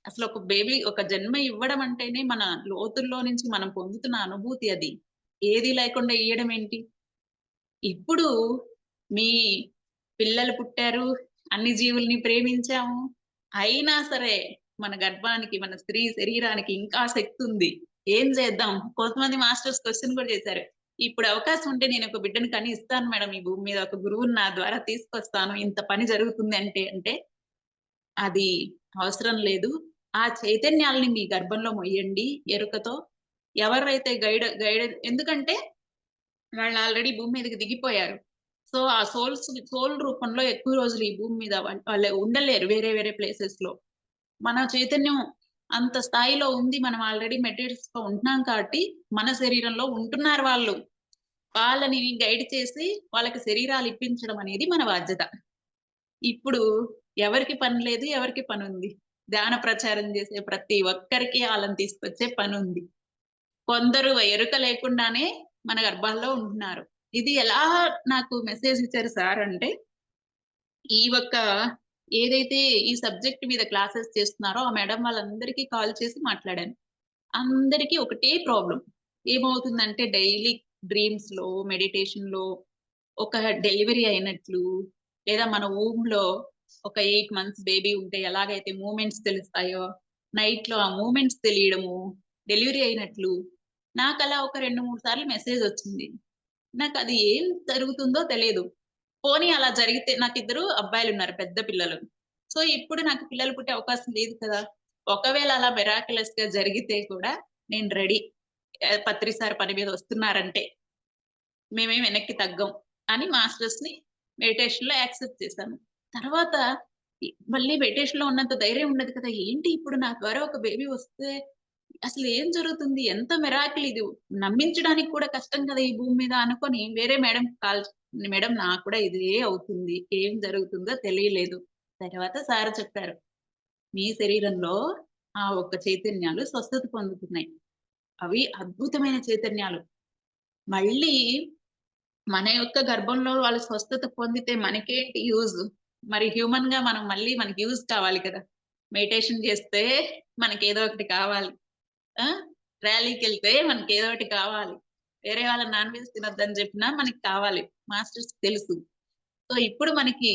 అసలు ఒక బేబీ ఒక జన్మ ఇవ్వడం అంటేనే మన లోతుల్లో నుంచి మనం పొందుతున్న అనుభూతి అది. ఏది లేకుండా ఇయ్యడం ఏంటి? ఇప్పుడు మీ పిల్లలు పుట్టారు. అన్ని జీవుల్ని ప్రేమించాము. అయినా సరే మన గర్భానికి, మన స్త్రీ శరీరానికి ఇంకా శక్తుంది. ఏం చేద్దాం? కొంతమంది మాస్టర్స్ క్వెషన్ కూడా చేశారు. ఇప్పుడు అవకాశం ఉంటే నేనొక బిడ్డని కని ఇస్తాను మేడం ఈ భూమి మీద. ఒక గురువుని నా ద్వారా తీసుకొస్తాను. ఇంత పని జరుగుతుంది అంటే అది అవసరం లేదు. ఆ చైతన్యాల్ని మీ గర్భంలో మొయ్యండి ఎరుకతో. ఎవరైతే గైడ్ ఎందుకంటే వాళ్ళు ఆల్రెడీ భూమి మీదకి దిగిపోయారు. సో, ఆ సోల్ రూపంలో ఎక్కువ రోజులు ఈ భూమి మీద వాళ్ళు ఉండలేరు వేరే ప్లేసెస్‌లో. మన చైతన్యం అంత స్థాయిలో ఉంది. మనం ఆల్రెడీ మెటీరియల్స్‌లో ఉంటున్నాం కాబట్టి, మన శరీరంలో ఉంటున్నారు వాళ్ళు. వాళ్ళని గైడ్ చేసి, వాళ్ళకి శరీరాలు ఇప్పించడం అనేది మన బాధ్యత. ఇప్పుడు ఎవరికి పని లేదు, ఎవరికి పనుంది. ధ్యాన ప్రచారం చేసే ప్రతి ఒక్కరికి ఆళ్ళని తీసుకొచ్చే పనుంది. కొందరు ఎరుక లేకుండానే మన గర్భాల్లో ఉంటున్నారు. ఇది ఎలా నాకు మెసేజ్ ఇచ్చారు సార్ అంటే, ఈ ఒక్క ఏదైతే ఈ సబ్జెక్ట్ మీద క్లాసెస్ చేస్తున్నారో, ఆ మేడం వాళ్ళందరికీ కాల్ చేసి మాట్లాడాను. అందరికీ ఒకటే ప్రాబ్లమ్. ఏమవుతుందంటే డైలీ డ్రీమ్స్‌లో, మెడిటేషన్‌లో ఒక డెలివరీ అయినట్లు, లేదా మన వూమ్‌లో ఒక 8 మంత్స్ బేబీ ఉంటే ఎలాగైతే మూవ్‌మెంట్స్ తెలుస్తాయో, నైట్‌లో ఆ మూవ్‌మెంట్స్ తెలియడము, డెలివరీ అయినట్లు. నాకలా ఒక 2, 3 సార్లు మెసేజొచ్చింది. నాకది ఏం జరుగుతుందో తెలీదు. పోనీ అలా జరిగితే నాకిద్దరు అబ్బాయిలున్నారు పెద్ద పిల్లలు. సో, ఇప్పుడు నాకు పిల్లలు పుట్టే అవకాశం లేదు కదా! ఒకవేళ అలా మిరాకిలస్‌గా జరిగితే కూడా నేను రెడీ. పత్రి సార్ పని మీద వస్తున్నారంటే. మేమేం వెనక్కి తగ్గం అని మాస్టర్స్‌ని మెడిటేషన్‌లో యాక్సెప్ట్ చేశాను. తర్వాత మళ్ళీ మెడిటేషన్‌లో ఉన్నంత ధైర్యం ఉండదు కదా! ఏంటి ఇప్పుడు నా ద్వారా ఒక బేబీ వస్తే అసలు ఏం జరుగుతుంది? ఎంత మిరాకిల్ ఇది. నమ్మించడానికి కూడా కష్టం కదా! ఈ భూమి మీద అనుకోని వేరే మేడంకి కాల్ మేడం నాకు కూడా ఇదే అవుతుంది. ఏం జరుగుతుందో తెలియలేదు. తర్వాత సార్ చెప్పారు. మీ శరీరంలో ఆ ఒక్క చైతన్యాలు స్వస్థత పొందుతున్నాయి. అవి అద్భుతమైన చైతన్యాలు. మళ్ళీ మన యొక్క గర్భంలో వాళ్ళు స్వస్థత పొందితే మనకేంటి యూజ్? మరి హ్యూమన్‌గా మనం మళ్ళీ మనకి యూజ్ కావాలి కదా! మెడిటేషన్ చేస్తే మనకేదో ఒకటి కావాలి. ఆ! ర్యాలీకెళ్తే మనకేదో ఒకటి కావాలి. వేరే వాళ్ళ నాన్ వెజ్ తినొద్దని చెప్పినా మనకి కావాలి. మాస్టర్స్‌కి తెలుసు. సో, ఇప్పుడు మనకి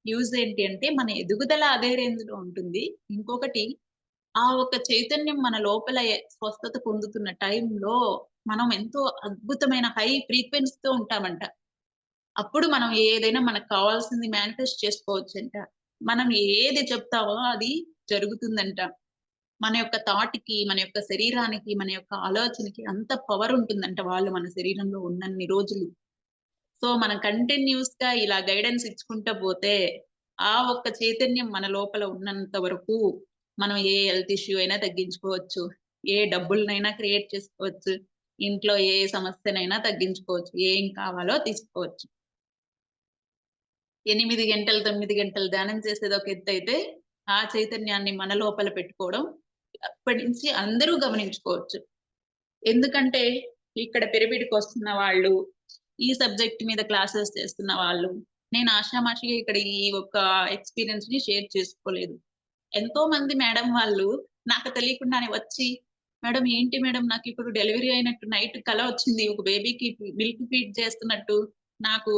యూజ్ ఏంటి అంటే మన ఎదుగుదల అదే రేంజ్‌లో ఉంటుంది. ఇంకొకటి ఆ ఒక్క చైతన్యం మన లోపల స్వస్థత పొందుతున్న టైంలో మనం ఎంతో అద్భుతమైన హై ఫ్రీక్వెన్సీతో ఉంటామంట. అప్పుడు మనం ఏదైనా మనకు కావాల్సింది మేనిఫెస్ట్ చేసుకోవచ్చంట. మనం ఏది చెప్తామో అది జరుగుతుందంట. మన యొక్క థాట్‌కి, మన యొక్క శరీరానికి, మన యొక్క ఆలోచనకి అంత పవర్ ఉంటుందంట వాళ్ళు మన శరీరంలో ఉన్నన్ని రోజులు. సో, మనం కంటిన్యూయస్‌గా ఇలా గైడెన్స్ ఇచ్చుకుంటా పోతే, ఆ ఒక్క చైతన్యం మన లోపల ఉన్నంత వరకు మనం ఏ హెల్త్ ఇష్యూ అయినా తగ్గించుకోవచ్చు. ఏ డబ్బులనైనా క్రియేట్ చేసుకోవచ్చు. ఇంట్లో ఏ సమస్యనైనా తగ్గించుకోవచ్చు. ఏం కావాలో తీసుకోవచ్చు. 8 గంటలు, 9 గంటలు ధ్యానం చేసేది ఒక ఎత్తైతే, ఆ చైతన్యాన్ని మన లోపల పెట్టుకోవడం అప్పటి నుంచి అందరూ గమనించుకోవచ్చు. ఎందుకంటే ఇక్కడ పిరమిడ్‌కి వస్తున్న వాళ్ళు, ఈ సబ్జెక్ట్ మీద క్లాసెస్ చేస్తున్న వాళ్ళు, నేను ఆషామాషిగా ఇక్కడ ఈ ఒక్క ఎక్స్‌పీరియన్స్‌ని షేర్ చేసుకోలేదు. ఎంతో మంది మేడం వాళ్ళు నాకు తెలియకుండానే వచ్చి, "మేడం ఏంటి మేడం నాకిప్పుడు డెలివరీ అయినట్టు నైట్ కల వచ్చింది. ఒక బేబీకి మిల్క్ ఫీడ్ చేస్తున్నట్టు. నాకు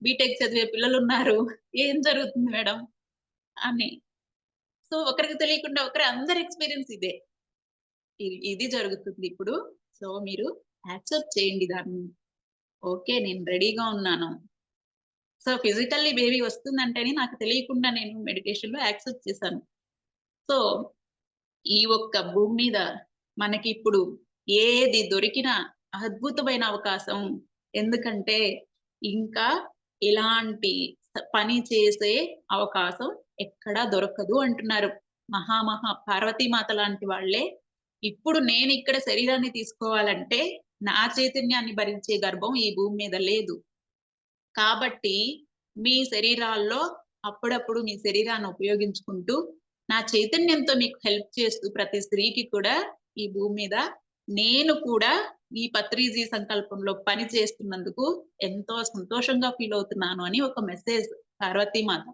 బీటెక్ చదివే పిల్లలున్నారు. ఏం జరుగుతుంది మేడం?" అని. సో, ఒకరికి తెలియకుండా ఒకరు అందరి ఎక్స్‌పీరియన్స్ ఇదే. ఇది జరుగుతుందిప్పుడు. సో, మీరు యాక్సెప్ట్ చేయండి దాన్ని. ఓకే. నేను రెడీగా ఉన్నాను. సో, ఫిజికల్లీ బేబీ వస్తుందంటేనే నాకు తెలియకుండా నేను మెడిటేషన్‌లో యాక్సెప్ట్ చేశాను. సో, ఈ ఒక్క భూమి మీద మనకిప్పుడు ఏది దొరికినా అద్భుతమైన అవకాశం. ఎందుకంటే, ఇంకా ఇలాంటి పని చేసే అవకాశం ఎక్కడా దొరకదు అంటున్నారు. పార్వతీమాత లాంటి వాళ్ళే ఇప్పుడు నేనిక్కడ శరీరాన్ని తీసుకోవాలంటే, నా చైతన్యాన్ని భరించే గర్భం ఈ భూమి మీద లేదు. కాబట్టి మీ శరీరాల్లో అప్పుడప్పుడు మీ శరీరాన్ని ఉపయోగించుకుంటూ, నా చైతన్యంతో మీకు హెల్ప్ చేస్తూ ప్రతి స్త్రీకి కూడా ఈ భూమి మీద నేను కూడా ఈ పత్రిజీ సంకల్పంలో పని చేస్తున్నందుకు ఎంతో సంతోషంగా ఫీల్ అవుతున్నాను అని ఒక మెసేజ్ పార్వతీమాత.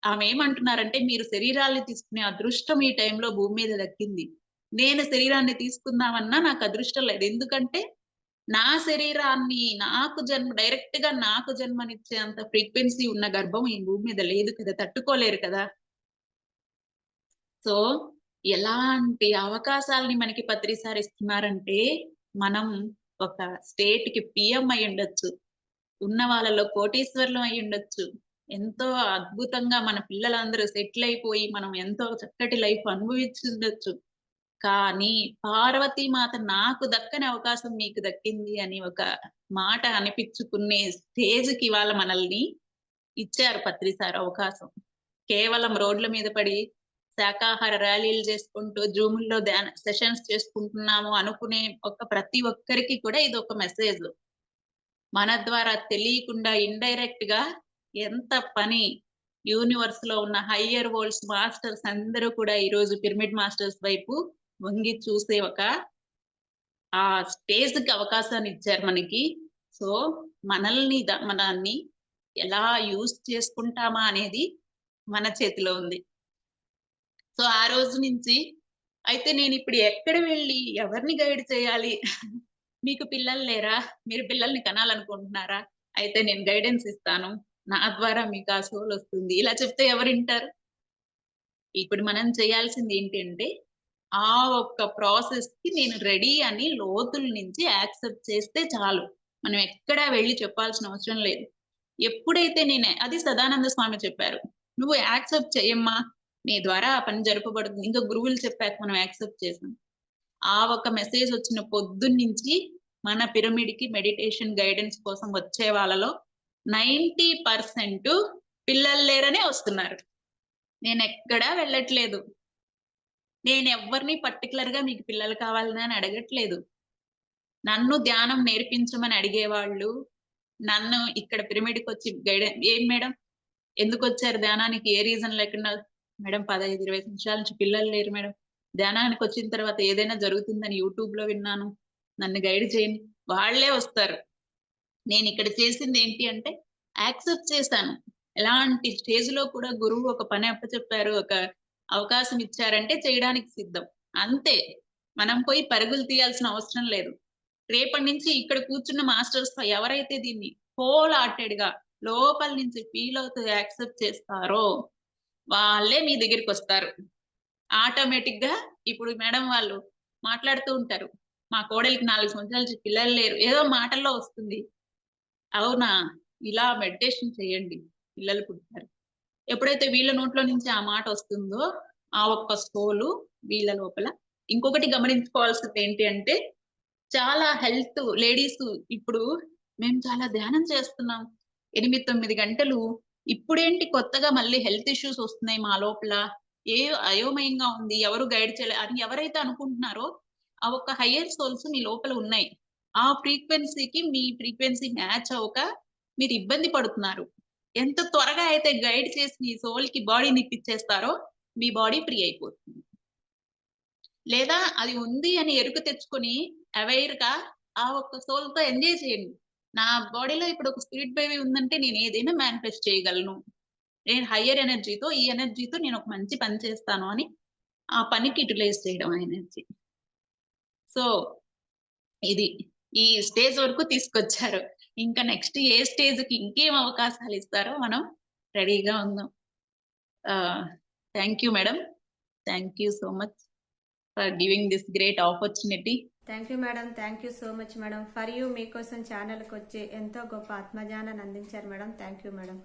ఆమేమంటున్నారంటే, మీరు శరీరాల్ని తీసుకునే అదృష్టం ఈ టైంలో భూమి మీద దక్కింది. నేను శరీరాన్ని తీసుకుందామన్నా నాకు అదృష్టం లేదు. ఎందుకంటే నా శరీరాన్ని డైరెక్ట్‌గా నాకు జన్మనిచ్చే అంత ఫ్రీక్వెన్సీ ఉన్న గర్భం ఈ భూమి మీద లేదు కదా! తట్టుకోలేరు కదా! సో, ఎలాంటి అవకాశాల్ని మనకి పత్రిసారి ఇస్తున్నారంటే, మనం ఒక స్టేట్‌కి పీఎం అయ్యుండొచ్చు. ఉన్న వాళ్ళలో కోటీశ్వరులం అయ్యుండొచ్చు. ఎంతో అద్భుతంగా మన పిల్లలందరూ సెటిల్ అయిపోయి, మనం ఎంతో చక్కటి లైఫ్ అనుభవించుండొచ్చు. కానీ పార్వతీమాత నాకు దక్కని అవకాశం మీకు దక్కింది అని ఒక మాట అనిపించుకునే స్టేజ్‌కి ఇవాళ మనల్ని ఇచ్చారు పత్రిసారి అవకాశం. కేవలం రోడ్ల మీద పడి శాకాహార ర్యాలీలు చేసుకుంటూ, జూముల్లో ధ్యాన సెషన్స్ చేసుకుంటున్నాము అనుకునే ప్రతి ఒక్కరికి కూడా ఇదొక మెసేజ్. మన ద్వారా తెలియకుండా ఇండైరెక్ట్‌గా ఎంత పని యూనివర్స్‌లో ఉన్న హయ్యర్ వరల్డ్స్ మాస్టర్స్ అందరూ కూడా ఈరోజు పిరమిడ్ మాస్టర్స్ వైపు వంగి చూసే ఒక ఆ స్టేజ్‌కి అవకాశాన్ని ఇచ్చారు మనకి. సో, మనల్ని ఎలా యూజ్ చేసుకుంటామా అనేది మన చేతిలో ఉంది. సో, ఆ రోజు నుంచి అయితే నేనిప్పుడు ఎక్కడ వెళ్లి ఎవరిని గైడ్ చేయాలి? మీకు పిల్లలు లేరా? మీరు పిల్లల్ని కనాలనుకుంటున్నారా? అయితే నేను గైడెన్స్ ఇస్తాను. నా ద్వారా మీకు ఆ సోలొస్తుంది. ఇలా చెప్తే ఎవరింటారు? ఇప్పుడు మనం చేయాల్సింది ఏంటి అంటే, ఆ ఒక్క ప్రాసెస్‌కి నేను రెడీ అని లోతుల నుంచి యాక్సెప్ట్ చేస్తే చాలు. మనం ఎక్కడా వెళ్లి చెప్పాల్సిన అవసరం లేదు. ఎప్పుడైతే అది సదానంద స్వామి చెప్పారు. "నువ్వు యాక్సెప్ట్ చెయ్యమ్మా! నీ ద్వారా ఆ పని జరపబడుతుంది." ఇంకా గురువులు చెప్పాక మనం యాక్సెప్ట్ చేసాం. ఆ ఒక్క మెసేజ్ వచ్చిన పొద్దున్నుంచి మన పిరమిడ్‌కి మెడిటేషన్ గైడెన్స్ కోసం వచ్చే వాళ్ళలో 90% పిల్లలు లేరనే వస్తున్నారు. నేనెక్కడా వెళ్ళట్లేదు. నేనెవ్వరిని పర్టిక్యులర్‌గా మీకు పిల్లలు కావాలని అని అడగట్లేదు. నన్ను ధ్యానం నేర్పించమని అడిగేవాళ్ళు, నన్ను ఇక్కడ పిరమిడ్‌కొచ్చి "ఏం మేడం ఎందుకొచ్చారు ధ్యానానికి? ఏ రీజన్ లేకుండా?" "మేడం 15, 20 సంవత్సరాల నుంచి పిల్లలు లేరు మేడం. ధ్యానానికొచ్చిన తర్వాత ఏదైనా జరుగుతుందని యూట్యూబ్‌లో విన్నాను. నన్ను గైడ్ చేయండి." వాళ్ళే వస్తారు. నేనిక్కడ చేసిందేంటి అంటే, యాక్సెప్ట్ చేశాను. ఎలాంటి స్టేజ్‌లో కూడా గురువు ఒక పని అప్పచెప్పారు, ఒక అవకాశం ఇచ్చారంటే చేయడానికి సిద్ధం. అంతే. మనం పోయి పరుగులు తీయాల్సిన అవసరం లేదు. రేపటి నుంచి ఇక్కడ కూర్చున్న మాస్టర్స్‌తో ఎవరైతే దీన్ని హోల్ హార్టెడ్‌గా లోపల నుంచి ఫీల్ అవుతూ యాక్సెప్ట్ చేస్తారో, వాళ్ళే మీ దగ్గరికొస్తారు. ఆటోమేటిక్‌గా ఇప్పుడు మేడం వాళ్ళు మాట్లాడుతూ ఉంటారు. మా కోడలికి 4 సంవత్సరాల నుంచి పిల్లలు లేరు. ఏదో మాటల్లో వస్తుంది. అవునా! ఇలా మెడిటేషన్ చేయండి. పిల్లలు పుడతారు. ఎప్పుడైతే వీళ్ళ నోట్లో నుంచి ఆ మాటొస్తుందో, ఆ ఒక్క సోలు వీళ్ళ లోపల ఇంకొకటి గమనించుకోవాల్సిందేంటి అంటే, చాలా లేడీసు ఇప్పుడు మేము చాలా ధ్యానం చేస్తున్నాం. 8, 9 గంటలు. ఇప్పుడేంటి కొత్తగా మళ్ళీ హెల్త్ ఇష్యూస్ ఒస్తున్నాయి మా లోపల. అయోమయంగా ఉంది. ఎవరు గైడ్ చేయలే అని ఎవరైతే అనుకుంటున్నారో, ఆ ఒక్క హైయర్ సోల్స్ మీ లోపల ఉన్నాయి. ఆ ఫ్రీక్వెన్సీకి మీ ఫ్రీక్వెన్సీ మ్యాచ్ అవ్వక మీరు ఇబ్బంది పడుతున్నారు. ఎంత త్వరగా అయితే గైడ్ చేసి మీ సోల్ కి బాడీని ఇప్పించేస్తారో మీ బాడీ ఫ్రీ అయిపోతుంది. లేదా అది ఉంది అని ఎరుక తెచ్చుకొని అవేర్ గా ఆ ఒక్క సోల్ తో ఎంజాయ్ చేయండి. నా బాడీలో ఇప్పుడు ఒక స్పిరిట్ బేబీ ఉందంటే నేను ఏదైనా మేనిఫెస్ట్ చేయగలను. నేను హయ్యర్ ఎనర్జీతో ఈ ఎనర్జీతో నేను ఒక మంచి పని చేస్తాను అని ఆ పనికి యుటిలైజ్ చేయడం ఆ ఎనర్జీ. సో ఇది ఈ స్టేజ్ వరకు తీసుకొచ్చారు. ఇంకా నెక్స్ట్ ఏ స్టేజ్‌కి ఇంకేం అవకాశాలు ఇస్తారో మనం రెడీగా ఉందాం. Thank you madam. Thank you so much for giving this great opportunity. Thank you madam. Thank you so much madam. For you మీకోసం ఛానల్కి వచ్చి ఎంతో గొప్ప ఆత్మజ్ఞానాన్ని అందించారు మేడం. Thank you madam.